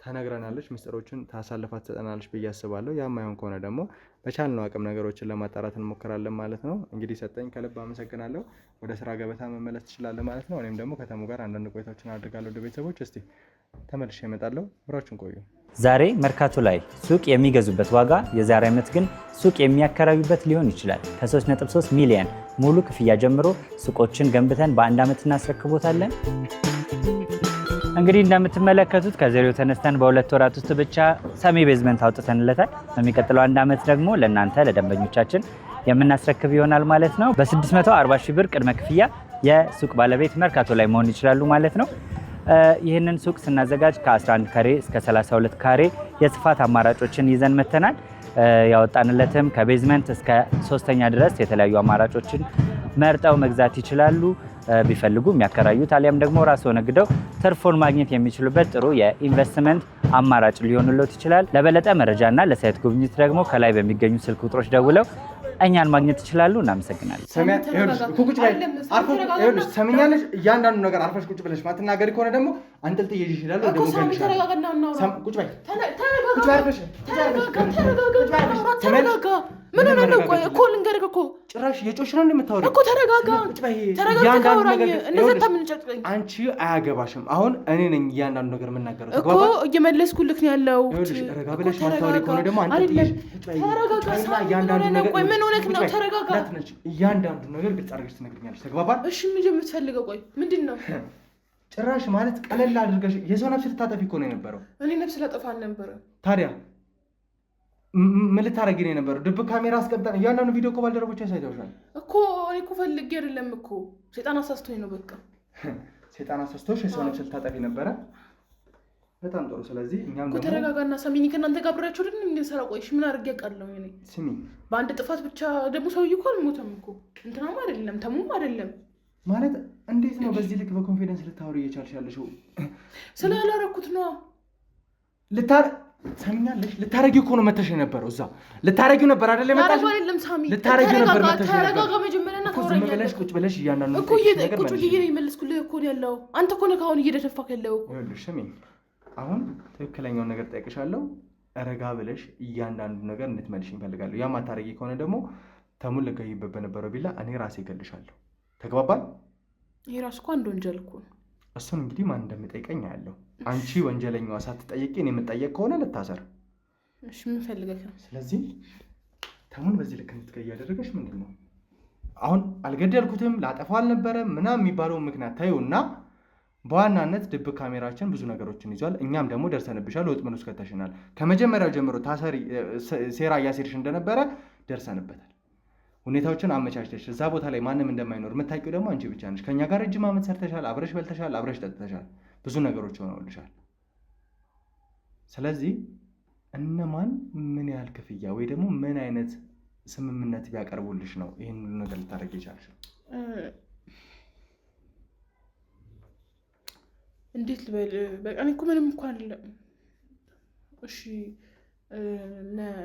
ታነግረናለች፣ ምስጢሮችን ታሳልፋ ትሰጠናለች ብዬ አስባለሁ። ያም አይሆን ከሆነ ደግሞ በቻልነው አቅም ነገሮችን ለማጣራት እንሞክራለን ማለት ነው። እንግዲህ ሰጠኝ ከልብ አመሰግናለሁ። ወደ ስራ ገበታ መመለስ ትችላለህ ማለት ነው። እኔም ደግሞ ከተሙ ጋር አንዳንድ ቆይታዎችን አድርጋለሁ። ወደ ቤተሰቦች እስቲ ተመልሼ እመጣለሁ። አብራችሁን ቆዩ። ዛሬ መርካቶ ላይ ሱቅ የሚገዙበት ዋጋ የዛሬ ዓመት ግን ሱቅ የሚያከራዩበት ሊሆን ይችላል። ከ3.3 ሚሊዮን ሙሉ ክፍያ ጀምሮ ሱቆችን ገንብተን በአንድ ዓመት እናስረክቦታለን። እንግዲህ እንደምትመለከቱት ከዜሮ ተነስተን በሁለት ወራት ውስጥ ብቻ ሰሚ ቤዝመንት አውጥተንለታል። በሚቀጥለው አንድ ዓመት ደግሞ ለእናንተ ለደንበኞቻችን የምናስረክብ ይሆናል ማለት ነው። በ640 ሺህ ብር ቅድመ ክፍያ የሱቅ ባለቤት መርካቶ ላይ መሆን ይችላሉ ማለት ነው። ይህንን ሱቅ ስናዘጋጅ ከ11 ካሬ እስከ 32 ካሬ የስፋት አማራጮችን ይዘን መተናል። ያወጣንለትም ከቤዝመንት እስከ 3ኛ ድረስ የተለያዩ አማራጮችን መርጠው መግዛት ይችላሉ። ቢፈልጉ የሚያከራዩት አሊያም ደግሞ ራስዎ ነግደው ትርፎን ማግኘት የሚችሉበት ጥሩ የኢንቨስትመንት አማራጭ ሊሆንልዎት ይችላል። ለበለጠ መረጃና ለሳይት ጉብኝት ደግሞ ከላይ በሚገኙ ስልክ ቁጥሮች ደውለው እኛን ማግኘት ይችላሉ። እናመሰግናለን። ሰሚኛለሽ? እያንዳንዱ ነገር አርፈሽ ቁጭ ብለሽ ማትናገሪ ከሆነ ደግሞ አንጠልጥዬ እሄዳለሁ። ምን ሆነ ነው? ቆይ እኮ ልንገርህ እኮ ጭራሽ የጮሽ ነው እንደምታወሪው እኮ። ተረጋጋ። አንቺ አያገባሽም። አሁን እኔ ነኝ እያንዳንዱ ነገር የምናገረው እኮ እየመለስኩልህ ነው ያለው። ረጋ ብለሽ ማታወሪ ከሆነ ደግሞ አንጠልጥዬ እያንዳንዱ ነገር ቆይ ምን ሆነህ ነው? ተረጋጋ። እያንዳንዱ ነገር ግልጽ አድርገሽ ትነግሪኛለሽ። ተግባባን? እሺ ምን የምትፈልገው? ቆይ ምንድን ነው? ጭራሽ ማለት ቀለል አድርገሽ የሰው ነፍስ ልታጠፊ እኮ ነው የነበረው። እኔ ነፍስ ላጠፋ አልነበረም። ታዲያ ምን ልታረጊ ነው የነበረው? ድብቅ ካሜራ አስቀምጠን እያንዳንዱ ቪዲዮ እኮ ባልደረቦች ያሳይተውሻል እኮ። እኔ እኮ ፈልጌ አይደለም እኮ ሰይጣን አሳስቶኝ ነው። በቃ ሰይጣን አሳስቶሽ የሰው ነፍስ ልታጠፊ ነበረ። በጣም ጥሩ። ስለዚህ እኛም ደግሞ ተረጋጋና ሰሚኝ። ከእናንተ ጋር አብሬያቸው አይደል እንደሰራ። ቆይሽ ምን አድርጌ አውቃለሁ እኔ? ስሚ፣ በአንድ ጥፋት ብቻ ደግሞ ሰውዬው እኮ አልሞተም እኮ። እንትናም አይደለም ተሙም አይደለም ማለት። እንዴት ነው በዚህ ልክ በኮንፊደንስ ልታወሪ እየቻልሽ ያለሽው? ስላላረኩት ነው። ሰሚኛለሽ? ልታረጊው እኮ ነው መተሽ የነበረው። እዛ ልታረጊው ነበር አይደል? የመጣሽ አይደለም ሳሚ፣ ልታረጊው ነበር መተሽ። ተረጋጋ መጀመሪያና ታወራኛለሽ። ዝም ብለሽ ቁጭ ብለሽ እያንዳንዱ እኮ ቁጭ ብዬ እየመለስኩልህ እኮ ነው ያለው። አንተ እኮ ነው ካሁን እየደተፋክ ያለው። ይኸውልሽ ስሚኝ፣ አሁን ትክክለኛውን ነገር ጠይቅሻለሁ። ረጋ ብለሽ እያንዳንዱ ነገር እንድትመልሽ እንፈልጋለሁ። ያ ማታረጊ ከሆነ ደግሞ ተሙን ልገይበት በነበረው ቢላ እኔ ራሴ እገልሻለሁ። ተግባባን? ይሄ ራሱ እኮ አንድ ወንጀል እኮ ነው። እሱን እንግዲህ ማን እንደሚጠይቀኝ ያለው አንቺ ወንጀለኛዋ ሳትጠየቂ እኔ የምጠየቅ ከሆነ ልታሰር። እሺ ምን ፈልገህ ነው? ስለዚህ ተሙን በዚህ ልክ እንድትገይ ያደረገሽ ምንድን ነው? አሁን አልገደልኩትም ላጠፋው አልነበረም ምናምን የሚባለውን ምክንያት ታዩና በዋናነት ድብቅ ካሜራችን ብዙ ነገሮችን ይዟል። እኛም ደግሞ ደርሰንብሻል፣ ወጥመድ ውስጥ ከተሽናል። ከመጀመሪያው ጀምሮ ታሰሪ ሴራ እያሴርሽ እንደነበረ ደርሰንበታል። ሁኔታዎችን አመቻችተሽ እዛ ቦታ ላይ ማንም እንደማይኖር የምታውቂው ደግሞ አንቺ ብቻ ነሽ። ከኛ ጋር ረጅም ዓመት ሰርተሻል፣ አብረሽ በልተሻል፣ አብረሽ ጠጥተሻል፣ ብዙ ነገሮች ሆነውልሻል። ስለዚህ እነማን ምን ያህል ክፍያ ወይ ደግሞ ምን አይነት ስምምነት ቢያቀርቡልሽ ነው ይህን ሁሉ ነገር ልታደርግ የቻልሽው? እንዴት ልበል? በቃ እኔ እኮ ምንም እንኳን አይደለም። እሺ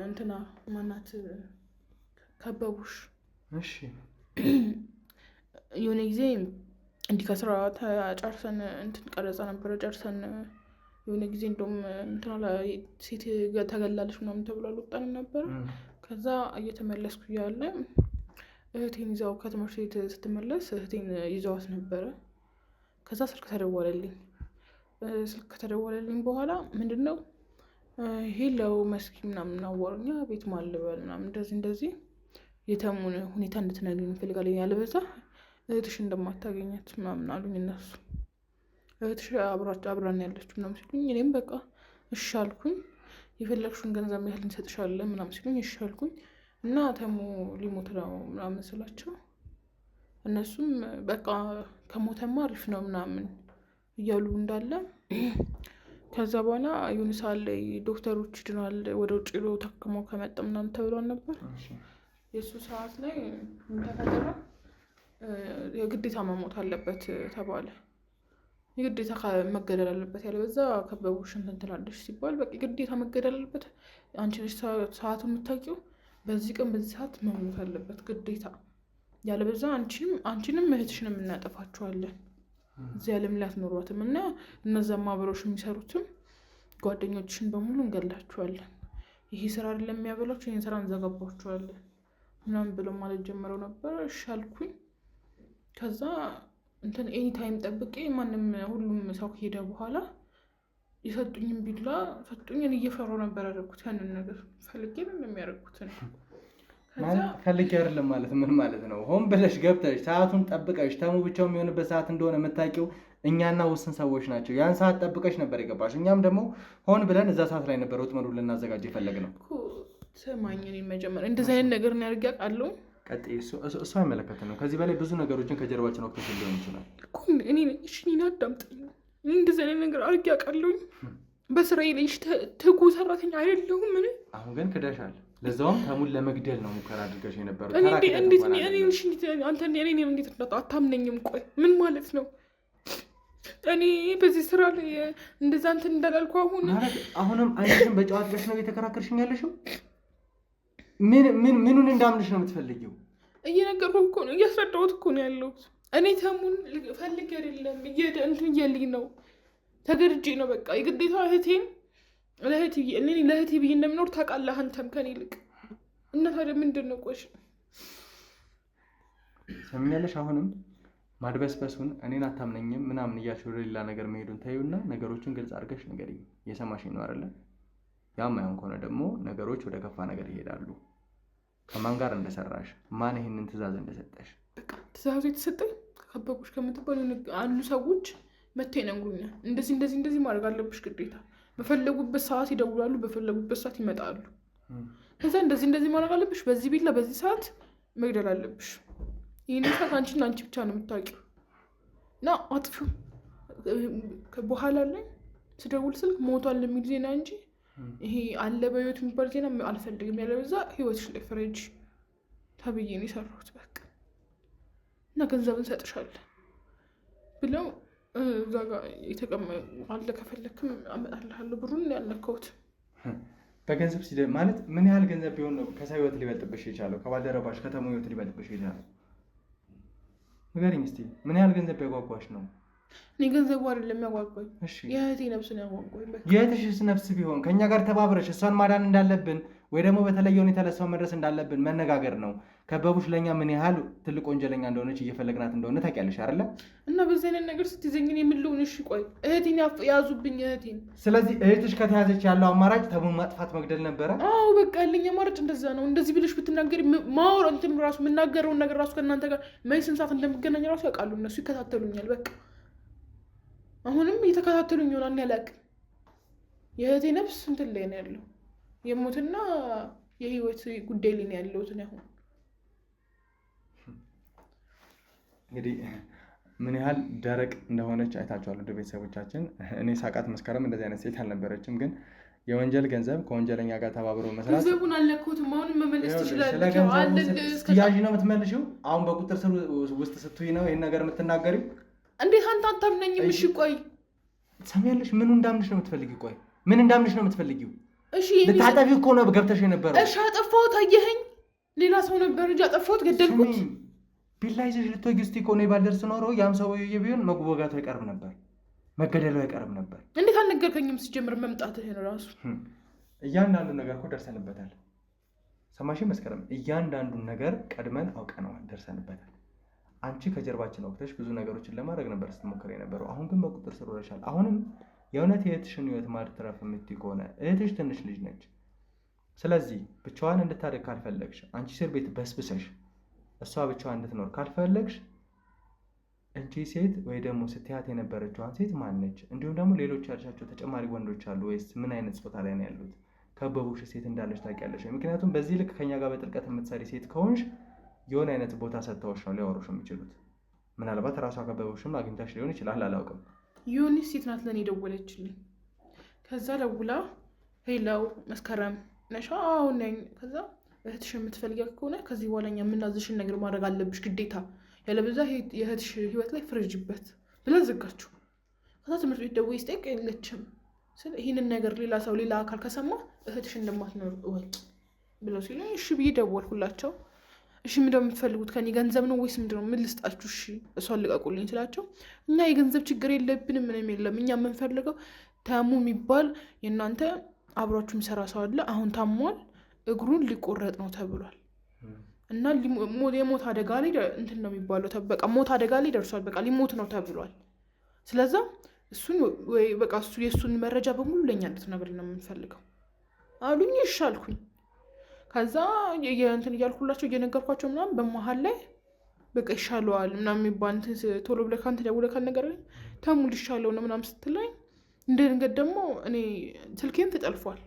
እንትና ማናት ከበቡሽ። እሺ የሆነ ጊዜ እንዲህ ከስራ ጨርሰን እንትን ቀረጻ ነበረ ጨርሰን የሆነ ጊዜ እንደውም እንትና ሴት ተገላለች ምናምን ተብሎ አልወጣንም ነበረ። ከዛ እየተመለስኩ እያለ እህቴን ይዛው ከትምህርት ቤት ስትመለስ እህቴን ይዘዋት ነበረ። ከዛ ስልክ ተደወለልኝ። ስልክ ከተደወለልኝ በኋላ ምንድነው ሄለው መስኪ ምናምን አወሩኛ። ቤት ማልበል ምናምን እንደዚህ የተሙን ሁኔታ እንድትነግሪኝ እንፈልጋለን፣ ያለበዛ እህትሽ እንደማታገኛት ምናምን አሉኝ እነሱ። እህትሽ አብራን ያለችው ምናምን ሲሉኝ እኔም በቃ እሺ አልኩኝ። የፈለግሽውን ገንዘብ ያህል እንሰጥሻለን ምናምን ሲሉኝ እሺ አልኩኝ። እና ተሙ ሊሞት ነው ምናምን ስላቸው እነሱም በቃ ከሞተማ አሪፍ ነው ምናምን እያሉ እንዳለ ከዛ በኋላ የሆነ ሰዓት ላይ ዶክተሮች ድኗል ወደ ውጭ ሄዶ ታክሞ ከመጣ ምናምን ተብሏል ነበር። የእሱ ሰዓት ላይ ምን ተፈጠረ? የግዴታ መሞት አለበት ተባለ። የግዴታ መገደል አለበት፣ ያለበዛ ከበቡሽ እንትን ትላለች ሲባል በቃ ግዴታ መገደል አለበት። አንቺ ነሽ ሰዓቱ የምታውቂው፣ በዚህ ቀን በዚህ ሰዓት መሞት አለበት ግዴታ፣ ያለበዛ አንቺንም እህትሽንም እናጠፋችኋለን፣ እዚህ ዓለም ላይ አትኖሯትም እና እነዛም አብረውሽ የሚሰሩትም ጓደኞችሽን በሙሉ እንገላችኋለን፣ ይሄ ስራ አይደለም የሚያበላችሁ፣ ይሄን ስራ እንዘጋባችኋለን ምናምን ብለው ማለት ጀምረው ነበር። እሺ አልኩኝ። ከዛ እንትን ኤኒ ታይም ጠብቄ ማንም ሁሉም ሰው ከሄደ በኋላ የሰጡኝም ቢላ ሰጡኝ። እኔ እየፈራሁ ነበር ያደረኩት ያንን ነገር ፈልጌ ነው የሚያደርጉት ፈልጌ አይደለም ማለት ምን ማለት ነው? ሆን ብለሽ ገብተሽ ሰዓቱን ጠብቀሽ ተሙ ብቻው የሚሆንበት ሰዓት እንደሆነ የምታውቂው እኛና ውስን ሰዎች ናቸው። ያን ሰዓት ጠብቀሽ ነበር የገባሽ። እኛም ደግሞ ሆን ብለን እዛ ሰዓት ላይ ነበር ወጥመዱን ልናዘጋጅ የፈለግነው። ስማኝ፣ እኔ መጀመሪያ እንደዚህ አይነት ነገር ነው ያደርግ ያውቃለሁ። ቀጥይ። እሱ አይመለከትም ነው። ከዚህ በላይ ብዙ ነገሮችን ከጀርባችን ወቅቶች ሊሆን ይችላል። እኔ አዳምጠኝ። እኔ እንደዚህ አይነት ነገር አድርግ ያውቃለሁ። በስራዬ ላይ ትጉ ሰራተኛ አይደለሁም። ምን አሁን ግን ክደሻል። ለዛውም ተሙን ለመግደል ነው ሙከራ አድርገሽ የነበረው። እንዴት አታምነኝም? ቆይ ምን ማለት ነው? እኔ በዚህ ስራ ላይ እንደዛ እንትን እንዳላልኩ አሁንም አይንሽን በጨዋታሽ ነው እየተከራከርሽኝ ያለሽው? ምኑን እንዳምንሽ ነው የምትፈልጊው? እየነገርኩህ እኮ ነው፣ እያስረዳሁት እኮ ነው ያለሁት። እኔ ተሙን ፈልጌ አይደለም እንትን እያልኝ ነው፣ ተገድጄ ነው። በቃ የግዴታ እህቴን ለእህቴ ብዬ እንደምኖር ታውቃለህ አንተም ከኔ ይልቅ። እና ታዲያ ምንድን ነው? ቆሽ ሰሚያለሽ? አሁንም ማድበስበሱን እኔን አታምነኝም ምናምን እያልሽ ወደ ሌላ ነገር መሄዱን ታዩና ነገሮችን ግልጽ አድርገሽ ንገሪኝ። እየሰማሽኝ ነው አይደለ? ያም አይሆን ከሆነ ደግሞ ነገሮች ወደ ከፋ ነገር ይሄዳሉ። ከማን ጋር እንደሰራሽ፣ ማን ይሄንን ትዕዛዝ እንደሰጠሽ። በቃ ትዕዛዙ የተሰጠኝ ከበቡሽ ከምትባሉ አሉ ሰዎች መጥተው ይነግሩኛል። እንደዚህ ማድረግ አለብሽ ግዴታ። በፈለጉበት ሰዓት ይደውላሉ፣ በፈለጉበት ሰዓት ይመጣሉ። ከዛ እንደዚህ ማድረግ አለብሽ፣ በዚህ ቢላ በዚህ ሰዓት መግደል አለብሽ። ይህን ሰዓት አንቺና አንቺ ብቻ ነው የምታውቂው እና አጥፊው። በኋላ ላይ ስደውል ስልክ ሞቷል የሚል ዜና እንጂ ይሄ አለ በህይወት የሚባል ዜና አልፈልግም። ያለበዛ ህይወትሽ ላይ ፍረጅ ተብዬ ነው የሰራሁት። በቃ እና ገንዘብ እንሰጥሻለን ብለው እዛ ጋር የተቀመጡ አለ፣ ከፈለክም አመጣልሃለሁ ብሩን ያልነካሁት። በገንዘብ ማለት ምን ያህል ገንዘብ ቢሆን ነው ከሰው ህይወት ሊበልጥብሽ የቻለው? ከባልደረባሽ ከተሙ ህይወት ሊበልጥብሽ የቻለው? ንገሪኝ እስኪ። ምን ያህል ገንዘብ ያጓጓሽ ነው? እኔ ገንዘቡ አይደለም ያጓጓኝ፣ የእህቴ ነፍስ ነው ያጓጓኝ። የእህትሽስ ነፍስ ቢሆን ከእኛ ጋር ተባብረሽ እሷን ማዳን እንዳለብን ወይ ደግሞ በተለየ ሁኔታ ለሷ መድረስ እንዳለብን መነጋገር ነው። ከበቡሽ ለኛ ምን ያህል ትልቅ ወንጀለኛ እንደሆነች እየፈለግናት እንደሆነ ታውቂያለሽ አይደለ? እና በዚህ አይነት ነገር ስትይዘኝ እኔ ምን ልሁን? እሺ ቆይ እህቴን ያዙብኝ እህቴን። ስለዚህ እህትሽ ከተያዘች ያለው አማራጭ ተሙን ማጥፋት መግደል ነበረ? አዎ በቃ ያለኝ አማራጭ እንደዛ ነው። እንደዚህ ብለሽ ብትናገሪ ማወር እንትን ራሱ የምናገረውን ነገር ራሱ ከእናንተ ጋር ስንት ሰዓት እንደምገናኝ ራሱ ያውቃሉ እነሱ፣ ይከታተሉኛል። በቃ አሁንም እየተከታተሉኝ ይሆናል ያላቅም። የእህቴ ነፍስ እንትን ላይ ነው ያለው፣ የሞትና የህይወት ጉዳይ ላይ ነው ያለሁት አሁን። እንግዲህ ምን ያህል ደረቅ እንደሆነች አይታችኋል ወደ ቤተሰቦቻችን። እኔ ሳቃት መስከረም እንደዚህ አይነት ሴት አልነበረችም። ግን የወንጀል ገንዘብ ከወንጀለኛ ጋር ተባብሮ መስራት ገንዘቡን አልነካሁትም። አሁንም መመለስ ትችላለህ። እስኪያዥ ነው የምትመልሺው? አሁን በቁጥር ስር ውስጥ ስትይ ነው ይህን ነገር የምትናገሪው? እንዴት አንተ አታምነኝም? እሺ ቆይ ትሰሚያለሽ? ምኑ እንዳምንሽ ነው የምትፈልጊው? ቆይ ምን እንዳምንሽ ነው የምትፈልጊው? እሺ ልታጠፊው እኮ ነው ገብተሽ የነበረው። እሺ አጠፋሁት፣ አየኸኝ? ሌላ ሰው ነበር እንጂ አጠፋሁት፣ ገደልኩት። ቢላ ይዘሽ ልትወጊ እስቲ እኮ ነው ባልደርስ ኖሮ ያም ሰውዬ ቢሆን መወጋቱ አይቀርም ነበር፣ መገደሉ አይቀርም ነበር። እንዴት አልነገርከኝም? ሲጀምር መምጣትህን ራሱ እያንዳንዱን ነገር እኮ ደርሰንበታል። ሰማሽ መስከረም? እያንዳንዱን ነገር ቀድመን አውቀነዋል፣ ደርሰንበታል። አንቺ ከጀርባችን ወቅተሽ ብዙ ነገሮችን ለማድረግ ነበር ስትሞክር የነበረው። አሁን ግን በቁጥር ስር ውለሻል። አሁንም የእውነት የእህትሽን ህይወት ማትረፍ የምትይ ከሆነ እህትሽ ትንሽ ልጅ ነች። ስለዚህ ብቻዋን እንድታደግ ካልፈለግሽ፣ አንቺ እስር ቤት በስብሰሽ እሷ ብቻዋን እንድትኖር ካልፈለግሽ፣ እንቺ ሴት ወይ ደግሞ ስትያት የነበረችዋን ሴት ማነች? እንዲሁም ደግሞ ሌሎች ያልሻቸው ተጨማሪ ወንዶች አሉ ወይስ ምን አይነት ጾታ ላይ ነው ያሉት? ከበቡሽ ሴት እንዳለች ታውቂያለሽ? ምክንያቱም በዚህ ልክ ከኛ ጋር በጥልቀት የምትሰሪ ሴት ከሆንሽ የሆነ አይነት ቦታ ሰጥተውሽ ነው ሊያወሩሽ የሚችሉት። ምናልባት ራሷ ከበቡሽም አግኝታሽ ሊሆን ይችላል፣ አላውቅም። የሆነ ሴት ናት ለእኔ ደወለችልኝ። ከዛ ደውላ ሄላው መስከረም ነሻ? አሁን ነኝ። ከዛ እህትሽ የምትፈልጊያ ከሆነ ከዚህ በኋላ እኛ የምናዝሽን ነገር ማድረግ አለብሽ ግዴታ፣ ያለበዛ የእህትሽ ህይወት ላይ ፍረጅበት ብለን ዘጋችሁ። ከዛ ትምህርት ቤት ደውዬ ስጠይቅ የለችም ስል ይህንን ነገር ሌላ ሰው ሌላ አካል ከሰማ እህትሽ እንደማትኖር እወቂ ብለው ሲሉ እሺ ብዬ ደወልኩላቸው። እሺ ምንድነው የምትፈልጉት ከኔ? ገንዘብ ነው ወይስ ምንድነው? ምን ልስጣችሁ? እሺ እሷን ልቀቁልኝ ስላቸው እኛ የገንዘብ ችግር የለብንም፣ ምንም የለም። እኛ የምንፈልገው ተሙ የሚባል የእናንተ አብሯችሁ የሚሰራ ሰው አለ። አሁን ታሟል፣ እግሩን ሊቆረጥ ነው ተብሏል እና የሞት አደጋ ላይ እንትን ነው የሚባለው፣ በቃ ሞት አደጋ ላይ ደርሷል፣ በቃ ሊሞት ነው ተብሏል። ስለዛ እሱን ወይ በቃ እሱ የእሱን መረጃ በሙሉ ለእኛ እንድትነግሪኝ ነው የምንፈልገው አሉኝ። እሺ አልኩኝ። ከዛ እንትን እያልኩላቸው እየነገርኳቸው ምናምን በመሀል ላይ በቃ ይሻለዋል ምናምን የሚባል ቶሎ ብለህ ከአንተ ደውለህ ካልነገረኝ ተሙ ሊሻለው ነው ምናምን ስትለኝ እንደ ድንገት ደግሞ እኔ ስልኬን ተጠልፏል።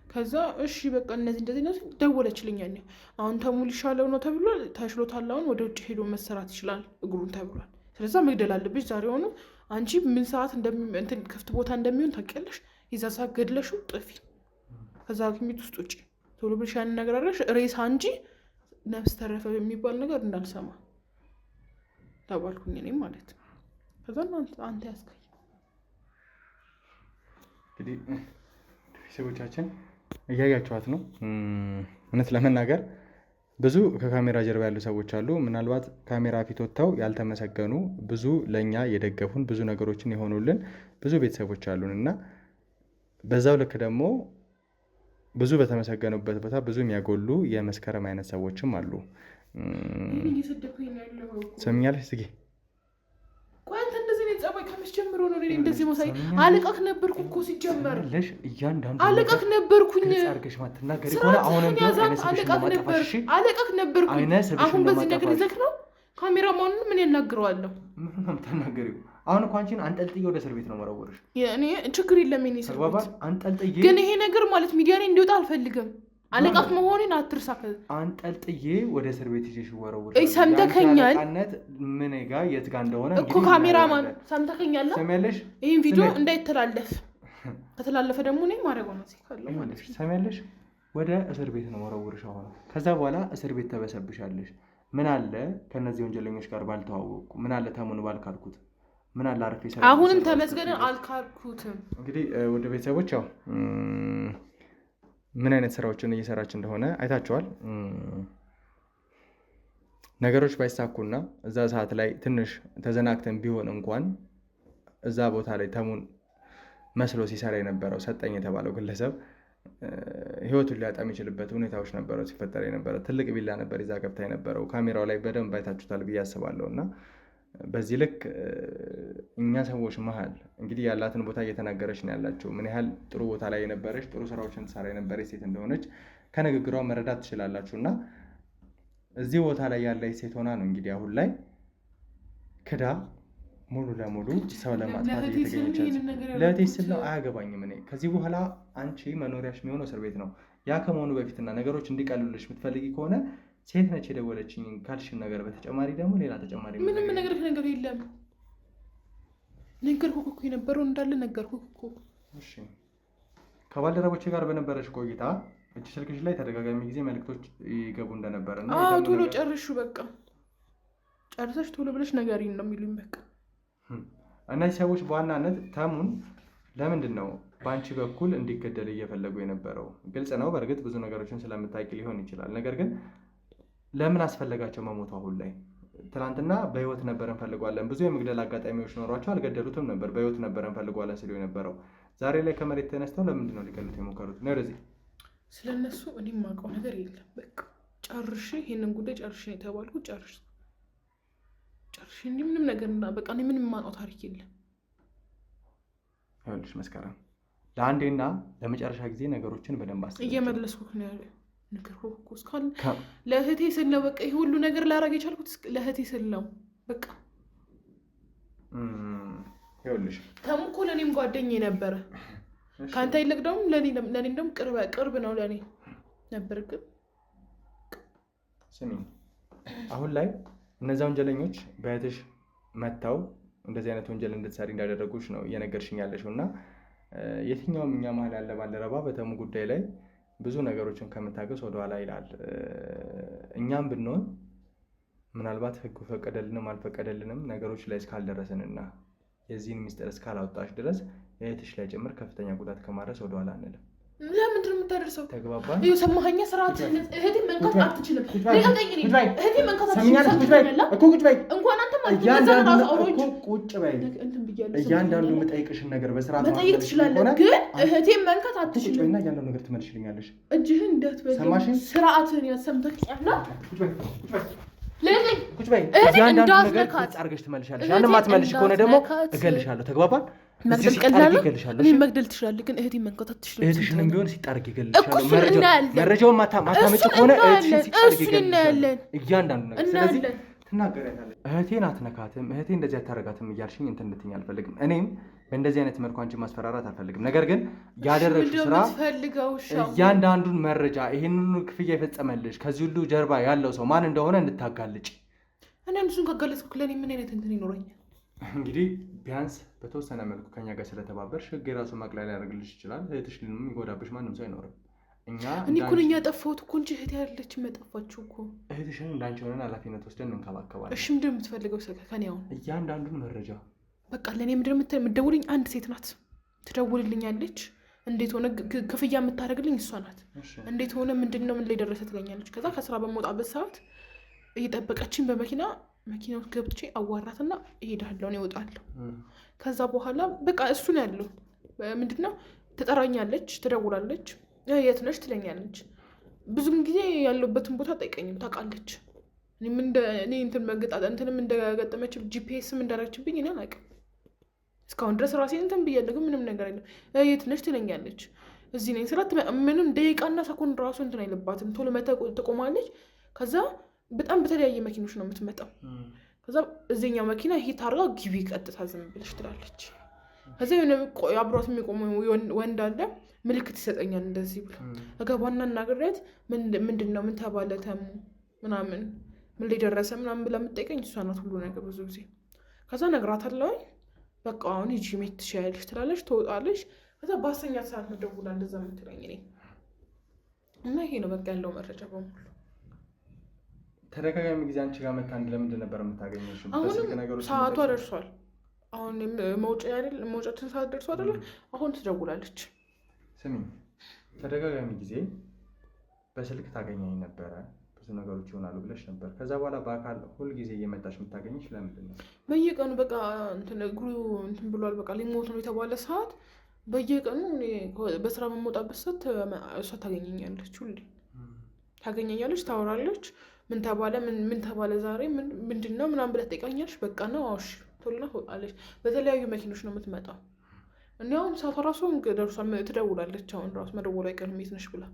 ከዛ እሺ በቃ እንደዚህ ነው ደወለችልኝ። ያኔ አሁን ተሙ ሊሻለው ነው ተብሏል፣ ተሽሎታል፣ አሁን ወደ ውጭ ሄዶ መሰራት ይችላል እግሩን ተብሏል። ስለዛ መግደል አለብሽ ዛሬ ሆኖ። አንቺ ምን ሰዓት እንትን ክፍት ቦታ እንደሚሆን ታውቂያለሽ። የዛ ሰዓት ገድለሽው ጥፊ፣ ከዛ ሐኪም ቤት ውስጥ ውጪ ቶሎ ብለሽ ያንን ነገር አድርገሽ ሬሳ እንጂ ነፍስ ተረፈ የሚባል ነገር እንዳልሰማ ተባልኩኝ እኔም ማለት ነው። ከዛ አንተ ያስከኝ እንግዲህ ቤተሰቦቻችን እያያችኋት ነው። እውነት ለመናገር ብዙ ከካሜራ ጀርባ ያሉ ሰዎች አሉ። ምናልባት ካሜራ ፊት ወጥተው ያልተመሰገኑ ብዙ ለእኛ የደገፉን ብዙ ነገሮችን የሆኑልን ብዙ ቤተሰቦች አሉን እና በዛው ልክ ደግሞ ብዙ በተመሰገኑበት ቦታ ብዙ የሚያጎሉ የመስከረም አይነት ሰዎችም አሉ። ሰምኛለሽ ጽጌ? ቆይ አንተ እንደዚህ ነው ጸባይ ከመቼ ጀምሮ ነው እንደዚህ መሳይ? አለቃክ ነበርኩ እኮ ሲጀመር እያንዳንዱ አለቃክ ነበርኩኝ። አርገሽ ማትናገሪ ከሆነ አሁንም አለቃክ ነበርኩኝ። አሁን በዚህ ነገር ይዘክ ነው ካሜራማኑን ምን ያናግረዋለሁ? ምን ነው የምታናገሪው? አሁን እኮ አንቺን አንጠልጥዬ ወደ እስር ቤት ነው መረወርሽ። እኔ ችግር የለም የኔ እስር ቤት አንጠልጥዬ፣ ግን ይሄ ነገር ማለት ሚዲያ ላይ እንዲወጣ አልፈልግም። አለቃክ መሆኔን አትርሳ። አንጠልጥዬ ወደ እስር ቤት ይዤሽ ወረወርሽ። እይ ሰምተከኛል። ምን ጋር የት ጋር እንደሆነ እኮ ካሜራማን ሰምተከኛል። ሰሚያለሽ? ይሄን ቪዲዮ እንዳይተላለፍ ከተላለፈ ደግሞ እኔ ማረጋው ነው ሲካለው ማለት ነው። ሰሚያለሽ? ወደ እስር ቤት ነው ወረወርሽ። አሁን ከዛ በኋላ እስር ቤት ተበሰብሻለሽ። ምን አለ ከነዚህ ወንጀለኞች ጋር ባልተዋወቅኩ፣ ምን አለ ተሙን ባልካልኩት፣ ምን አለ አርፌ ሰራ። አሁንም ተመስገን አልካልኩትም። እንግዲህ ወደ ቤተሰቦች ያው ምን አይነት ስራዎችን እየሰራች እንደሆነ አይታችኋል። ነገሮች ባይሳኩና እዛ ሰዓት ላይ ትንሽ ተዘናግተን ቢሆን እንኳን እዛ ቦታ ላይ ተሙን መስሎ ሲሰራ የነበረው ሰጠኝ የተባለው ግለሰብ ህይወቱን ሊያጣ የሚችልበት ሁኔታዎች ነበረው ሲፈጠር የነበረ። ትልቅ ቢላ ነበር ይዛ ገብታ የነበረው። ካሜራው ላይ በደንብ አይታችሁታል ብዬ አስባለሁ። እና በዚህ ልክ እኛ ሰዎች መሀል እንግዲህ ያላትን ቦታ እየተናገረች ነው ያላቸው። ምን ያህል ጥሩ ቦታ ላይ የነበረች ጥሩ ስራዎችን ትሰራ የነበረች ሴት እንደሆነች ከንግግሯ መረዳት ትችላላችሁ። እና እዚህ ቦታ ላይ ያለች ሴት ሆና ነው እንግዲህ አሁን ላይ ክዳ ሙሉ ለሙሉ ሰው ለማጥፋት እየተገኘች። ለእህቴ ስል ነው አያገባኝም። እኔ ከዚህ በኋላ አንቺ መኖሪያሽ የሚሆነው እስር ቤት ነው። ያ ከመሆኑ በፊትና ነገሮች እንዲቀሉልሽ የምትፈልጊ ከሆነ ሴት ነች የደወለችኝ ካልሽን ነገር በተጨማሪ ደግሞ ሌላ ተጨማሪ ምንም ነገር የለም። ነገርኩህ እኮ የነበረው እንዳለ ነገርኩህ እኮ። እሺ ከባልደረቦቼ ጋር በነበረች ቆይታ እጅ ስልክሽ ላይ ተደጋጋሚ ጊዜ መልእክቶች ይገቡ እንደነበረ እና ቶሎ ጨርሹ፣ በቃ ጨርሰሽ ቶሎ ብለሽ ነገሪን ነው የሚሉኝ። በቃ እነዚህ ሰዎች በዋናነት ተሙን ለምንድን ነው በአንቺ በኩል እንዲገደል እየፈለጉ የነበረው? ግልጽ ነው። በእርግጥ ብዙ ነገሮችን ስለምታውቂ ሊሆን ይችላል። ነገር ግን ለምን አስፈለጋቸው መሞቱ? አሁን ላይ ትናንትና በህይወት ነበር እንፈልገዋለን፣ ብዙ የመግደል አጋጣሚዎች ኖሯቸው አልገደሉትም ነበር። በህይወት ነበር እንፈልገዋለን ሲሉ የነበረው ዛሬ ላይ ከመሬት ተነስተው ለምንድን ነው ሊገሉት የሞከሩት? ነው ወደዚህ ስለነሱ እኔ የማውቀው ነገር የለም። በቃ ጨርሼ ይሄንን ጉዳይ ጨርሼ ነው የተባልኩት። ጨርሼ ምንም ነገር እና በቃ እኔ ምንም የማውቀው ታሪክ የለም። ይኸውልሽ መስከረም፣ ለአንዴና ለመጨረሻ ጊዜ ነገሮችን በደንብ አስበው። እየመለስኩት ነው ያለ ነገር እኮ እስካሁን ለእህቴ ስል ነው። በቃ ይሄ ሁሉ ነገር ላደርግ የቻልኩት ለእህቴ ስል ነው። በቃ ይኸውልሽ ተሙ እኮ ለእኔም ጓደኛዬ ነበረ። ከአንተ ይልቅ ደግሞ ለእኔም ደግሞ ቅርብ ነው ለእኔ ነበር። ግን ስሚ፣ አሁን ላይ እነዛ ወንጀለኞች በእህትሽ መጥተው እንደዚህ አይነት ወንጀል እንድትሰሪ እንዳደረጉሽ ነው እየነገርሽኝ ያለሽው። እና የትኛውም እኛ መሀል ያለ ባልደረባ በተሙ ጉዳይ ላይ ብዙ ነገሮችን ከምታገስ ወደኋላ ይላል። እኛም ብንሆን ምናልባት ህጉ ፈቀደልንም አልፈቀደልንም ነገሮች ላይ እስካልደረስንና የዚህን ሚስጥር እስካላወጣሽ ድረስ የእህትሽ ላይ ጭምር ከፍተኛ ጉዳት ከማድረስ ወደኋላ አንልም። ለምንድን ነው የምታደርሰው? ተግባባን? ይኸው ሰማኸኝ። ስርዓት እህቴ መንካት አትችልም። እህቴ መንካት እያንዳንዱ የምጠይቅሽን ነገር በስርዓት መጠየቅ ትችላለህ፣ ግን እህቴ መንካት አትችልም። እና እያንዳንዱ ነገር ትመልሽልኛለሽ። እጅህን እንዳትበል። ስርዓትን ያሰምተኛል። ቁጭ በይ። እያንዳንዱ ነገር አድርገሽ ትመልሻለሽ። ያንን ማትመልሽ ከሆነ ደግሞ እገልሻለሁ። ተግባባን? መግደል ቀላል ነው። እኔ መግደል ትችላለህ፣ ግን እህቴን መንካት አትችልም። እህትሽንም ቢሆን ሲጣርግ ይገልሻለሁ። መረጃውን ማታመጭ ከሆነ እህትሽን ሲጣርግ ይገልሻለሁ። እያንዳንዱ ነገር ስለዚህ ትናገሪያለሽ። እህቴን አትነካትም፣ እህቴ እንደዚህ አታረጋትም እያልሽኝ እንትን እንድትይኝ አልፈልግም። እኔም በእንደዚህ አይነት መልኩ አንቺን ማስፈራራት አልፈልግም። ነገር ግን ያደረግሽው ስራ እያንዳንዱን መረጃ ይሄንን ክፍያ የፈጸመልሽ ከዚህ ሁሉ ጀርባ ያለው ሰው ማን እንደሆነ እንድታጋልጭ። እኔ እሱን ካጋለጽኩ ለእኔ ምን አይነት እንትን ይኖረኛል? እንግዲህ ቢያንስ በተወሰነ መልኩ ከኛ ጋር ስለተባበርሽ ህግ የራሱን ማቅለያ ሊያደርግልሽ ይችላል። እህትሽ የሚጎዳብሽ ማንም ሰው አይኖርም። እኔ እኮ ነኝ ያጠፋሁት እኮ እንጂ እህቴ አይደለችም ያጠፋችው እኮ። እህትሽን እንዳንቺ ሆነን ኃላፊነት ወስደን እንከባከባለን። እሺ ምንድን ነው የምትፈልገው ከኔ አሁን? እያንዳንዱን መረጃ በቃ ለእኔ ምንድን ነው የምትደውልኝ? አንድ ሴት ናት ትደውልልኛለች። እንዴት ሆነ ክፍያ የምታደርግልኝ እሷ ናት። እንዴት ሆነ ምንድን ነው ምን ላይ ደረሰ ትለኛለች። ከዛ ከስራ በመውጣበት ሰዓት እየጠበቀችኝ በመኪና ውስጥ ገብቼ አዋራትና እሄዳለሁ፣ እኔ እወጣለሁ። ከዛ በኋላ በቃ እሱ ነው ያለው። ምንድን ነው ትጠራኛለች፣ ትደውላለች፣ የት ነሽ ትለኛለች። ብዙም ጊዜ ያለበትን ቦታ ጠይቀኝም ታውቃለች። እኔ እንትንም እንደገጠመች ጂፒኤስም እንዳረችብኝ እኔ አላውቅም። እስካሁን ድረስ ራሴን እንትን ብያለሁ፣ ግን ምንም ነገር የለም። የት ነሽ ትለኛለች። እዚህ ነኝ ስላት ምንም ደቂቃና ሰኮንድ ራሱ እንትን አይልባትም። ቶሎ መታ ትቆማለች። ከዛ በጣም በተለያየ መኪኖች ነው የምትመጣው። ከዛ እዚህኛው መኪና ይሄ ታርጋ ግቢ ቀጥታ ዝም ብለሽ ትላለች። ከዛ አብሯት የሚቆመው ወንድ አለ፣ ምልክት ይሰጠኛል እንደዚህ ብሎ እገባና እናገሪያት። ምንድን ነው ምን ተባለ ተሙ ምናምን ምን ላይ ደረሰ ምናምን ብላ የምትጠይቀኝ እሷ ናት ሁሉ ነገር ብዙ ጊዜ። ከዛ እነግራታለሁ። በቃ አሁን ሂጂ መሄድ ትችያለሽ ትላለች፣ ትወጣለች። ከዛ በአስረኛት ሰዓት ነው ደውላ እንደዛ የምትለኝ እኔ እና ይሄ ነው በቃ ያለው መረጃ በሙሉ። ተደጋጋሚ ጊዜ አንቺ ጋር መታ ለምንድን ነበር የምታገኘሽ? አሁንም ሰዓቷ ደርሷል። አሁን መውጫትን ሰዓት ደርሷ አይደለ? አሁን ትደውላለች። ስሚ፣ ተደጋጋሚ ጊዜ በስልክ ታገኘኝ ነበረ፣ ብዙ ነገሮች ይሆናሉ ብለሽ ነበር። ከዛ በኋላ በአካል ሁል ጊዜ እየመጣሽ የምታገኝሽ ለምንድን ነው? በየቀኑ በቃ እግሩ እንትን ብሏል፣ በቃ ሊሞት ነው የተባለ ሰዓት በየቀኑ በስራ በመውጣበት ሰዓት እሷ ታገኘኛለች፣ ሁሌ ታገኘኛለች፣ ታወራለች። ምን ተባለ ዛሬ ምንድን ነው ምናምን ብለህ ትጠይቃኛለች። በቃ ነው አውሽ ቶልና አለች። በተለያዩ መኪኖች ነው የምትመጣው። እኔ አሁን ሰዓቷ ራሱ ደርሷል፣ ትደውላለች። አሁን ራሱ መደወል አይቀርም የት ነሽ ብላ።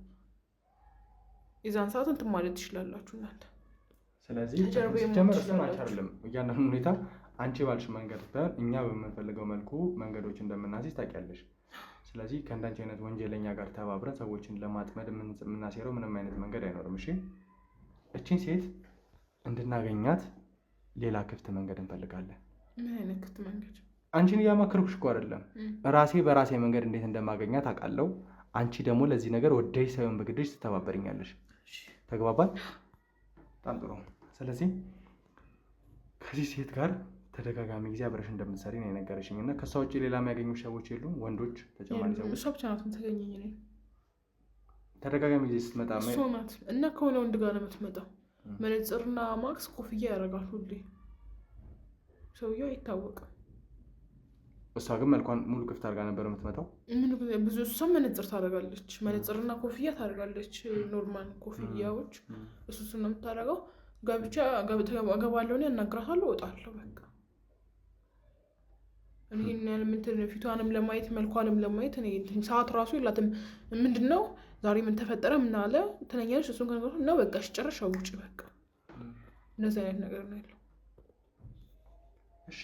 የዛን ሰዓት እንትን ማለት ትችላላችሁ እናንተ። ስለዚህ ሲጀመር እሱን አይቻልም። እያንዳንዱ ሁኔታ አንቺ ባልሽ መንገድ እኛ በምንፈልገው መልኩ መንገዶች እንደምናስይዝ ታውቂያለሽ። ስለዚህ ከእንዳንቺ አይነት ወንጀለኛ ጋር ተባብረን ሰዎችን ለማጥመድ የምናሴረው ምንም አይነት መንገድ አይኖርም። እሺ፣ እቺን ሴት እንድናገኛት ሌላ ክፍት መንገድ እንፈልጋለን። ምን አይነት ክፍት መንገድ? አንቺን እያማከርኩሽ እኮ አይደለም፣ ራሴ በራሴ መንገድ እንዴት እንደማገኛት አውቃለሁ። አንቺ ደግሞ ለዚህ ነገር ወደሽ ሳይሆን በግድሽ ትተባበሪኛለሽ። ተግባባል? በጣም ጥሩ። ስለዚህ ከዚህ ሴት ጋር ተደጋጋሚ ጊዜ አብረሽ እንደምትሰሪ ነው የነገረሽኝ እና ከሷ ውጭ ሌላ የሚያገኙ ሰዎች የሉም? ወንዶች ተጨማሪ ሰዎች? እሷ ብቻ ናት የምታገኘኝ። እኔ ተደጋጋሚ ጊዜ ስትመጣ እሷ ናት እና ከሆነ ወንድ ጋር ነው የምትመጣው። መነጽርና ማክስ ኮፍያ ያደርጋል ሁሌ። ሰውየው አይታወቅም። እሷ ግን መልኳን ሙሉ ክፍት አድርጋ ነበር የምትመጣው። ብዙ እሷ መነጽር ታደርጋለች፣ መነጽርና ኮፍያ ታደርጋለች። ኖርማል ኮፍያዎች እሱን ነው የምታደርገው። ጋብቻ እገባለሁ፣ ያናግራታለሁ፣ እወጣለሁ። በቃ ይህን ያህል እንትን ፊቷንም ለማየት መልኳንም ለማየት እኔ ሰዓት ራሱ የላትም። ምንድን ነው ዛሬ ምን ተፈጠረ ምን አለ ትለኛለች። እሱን ከነገሩ እና በቃ ጨረሻ ውጭ በቃ እንደዚህ አይነት ነገር ነው ያለው። እሺ፣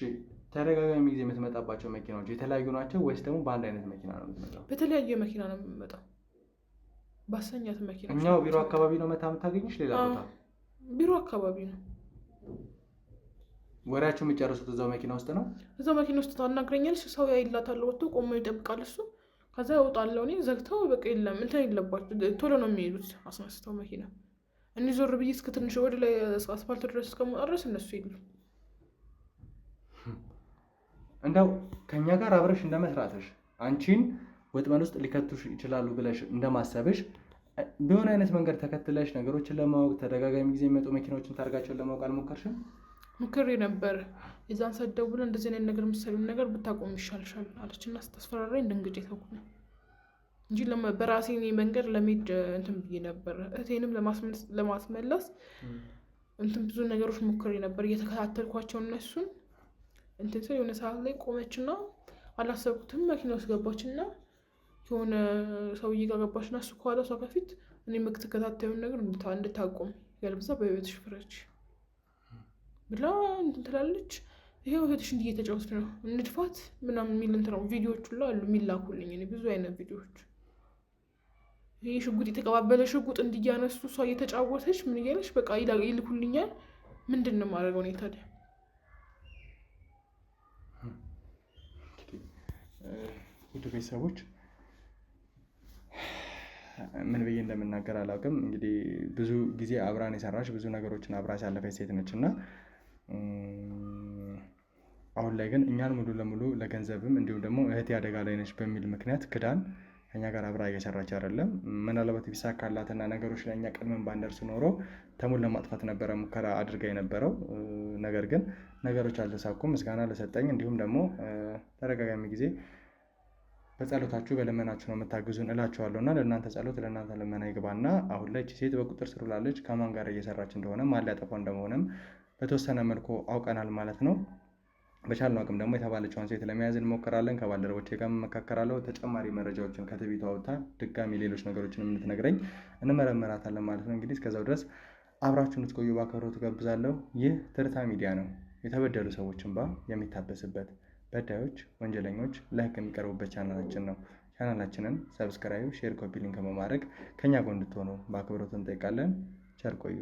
ተደጋጋሚ ጊዜ የምትመጣባቸው መኪናዎች የተለያዩ ናቸው ወይስ ደግሞ በአንድ አይነት መኪና ነው የምትመጣው? በተለያየ መኪና ነው የምትመጣው። ባሰኛት መኪና። እኛው ቢሮ አካባቢ ነው መታ የምታገኝሽ? ሌላ ቦታ? ቢሮ አካባቢ ነው። ወሬያቸው የሚጨርሱት እዛው መኪና ውስጥ ነው? እዛው መኪና ውስጥ ታናግረኛለች። ሰው ያይላታል፣ ወጥቶ ቆሞ ይጠብቃል እሱ። ከዛ እወጣለሁ እኔ። ዘግተው በቃ የለም እንትን የለባቸው፣ ቶሎ ነው የሚሄዱት አስነስተው መኪና። እኔ ዞር ብዬ እስከ ትንሽ ወደ ላይ አስፋልት ድረስ እስከመውጣ ድረስ እነሱ የሉም። እንደው ከኛ ጋር አብረሽ እንደመስራትሽ አንቺን ወጥመድ ውስጥ ሊከቱሽ ይችላሉ ብለሽ እንደማሰብሽ በሆነ አይነት መንገድ ተከትለሽ ነገሮችን ለማወቅ ተደጋጋሚ ጊዜ የሚመጡ መኪናዎችን ታርጋቸውን ለማወቅ አልሞከርሽም? ሞክሬ ነበር። የዛን ሰዓት ደውላ እንደዚህ አይነት ነገር የምትሰሪውን ነገር ብታቆም ይሻልሻል አለችና ስታስፈራራኝ ደንግጬ ተውኩ እንጂ በራሴ መንገድ ለመሄድ እንትን ብዬ ነበር። እህቴንም ለማስመለስ እንትን ብዙ ነገሮች ሞክሬ ነበር እየተከታተልኳቸው እነሱን እንትን ስል የሆነ ሰዓት ላይ ቆመችና አላሰብኩትም። መኪና ውስጥ ገባችና የሆነ ሰውዬ ጋር ገባችና እሱ ከኋላ እሷ ከፊት እኔ የምትከታተዩን ነገር እንድታቆም ያልብዛ በህይወትሽ ፍረች ብላ እንትን ትላለች። ይሄው እህትሽ እንዲህ እየተጫወት ነው እንድፋት ምናምን የሚል እንትን ነው። ቪዲዮዎች ሁሉ አሉ የሚላኩልኝ እኔ ብዙ አይነት ቪዲዮዎች። ይሄ ሽጉጥ የተቀባበለ ሽጉጥ እንዲያነሱ እሷ እየተጫወተች ምን እያለች በቃ ይልኩልኛል። ምንድን ነው የማደርገው እኔ ታዲያ? ውድ ቤተሰቦች ምን ብዬ እንደምናገር አላውቅም። እንግዲህ ብዙ ጊዜ አብራን የሰራች ብዙ ነገሮችን አብራ ያለፈች ሴት ነች እና አሁን ላይ ግን እኛን ሙሉ ለሙሉ ለገንዘብም እንዲሁም ደግሞ እህቴ አደጋ ላይ ነች በሚል ምክንያት ክዳን ከኛ ጋር አብራ እየሰራች አይደለም። ምናልባት ቢሳካላትና ነገሮች ላይ እኛ ቀድመን ባንደርስ ኖሮ ተሙን ለማጥፋት ነበረ ሙከራ አድርጋ የነበረው። ነገር ግን ነገሮች አልተሳኩም። ምስጋና ለሰጠኝ እንዲሁም ደግሞ ተደጋጋሚ ጊዜ በጸሎታችሁ በልመናችሁ ነው የምታግዙን እላችኋለሁ እና ለእናንተ ጸሎት ለእናንተ ልመና ይግባና አሁን ላይ ሴት በቁጥር ስር ውላለች። ከማን ጋር እየሰራች እንደሆነ ማን ሊያጠፋ እንደሆነም በተወሰነ መልኩ አውቀናል ማለት ነው። በቻልነው አቅም ደግሞ የተባለችውን ሴት ለመያዝ እንሞክራለን። ከባልደረቦቼ ጋር መካከራለሁ። ተጨማሪ መረጃዎችን ከትቢቷ አውጥታ ድጋሚ ሌሎች ነገሮችን የምትነግረኝ እንመረመራታለን ማለት ነው። እንግዲህ እስከዛው ድረስ አብራችሁ እንድትቆዩ በአክብሮት ጋብዛለሁ። ይህ ትርታ ሚዲያ ነው። የተበደሉ ሰዎች እንባ የሚታበስበት፣ በዳዮች ወንጀለኞች ለህግ የሚቀርቡበት ቻናላችን ነው። ቻናላችንን ሰብስክራይብ፣ ሼር፣ ኮፒ ሊንክ በማድረግ ከኛ ጋር እንድትሆኑ በአክብሮት እንጠይቃለን። ቸር ቆዩ።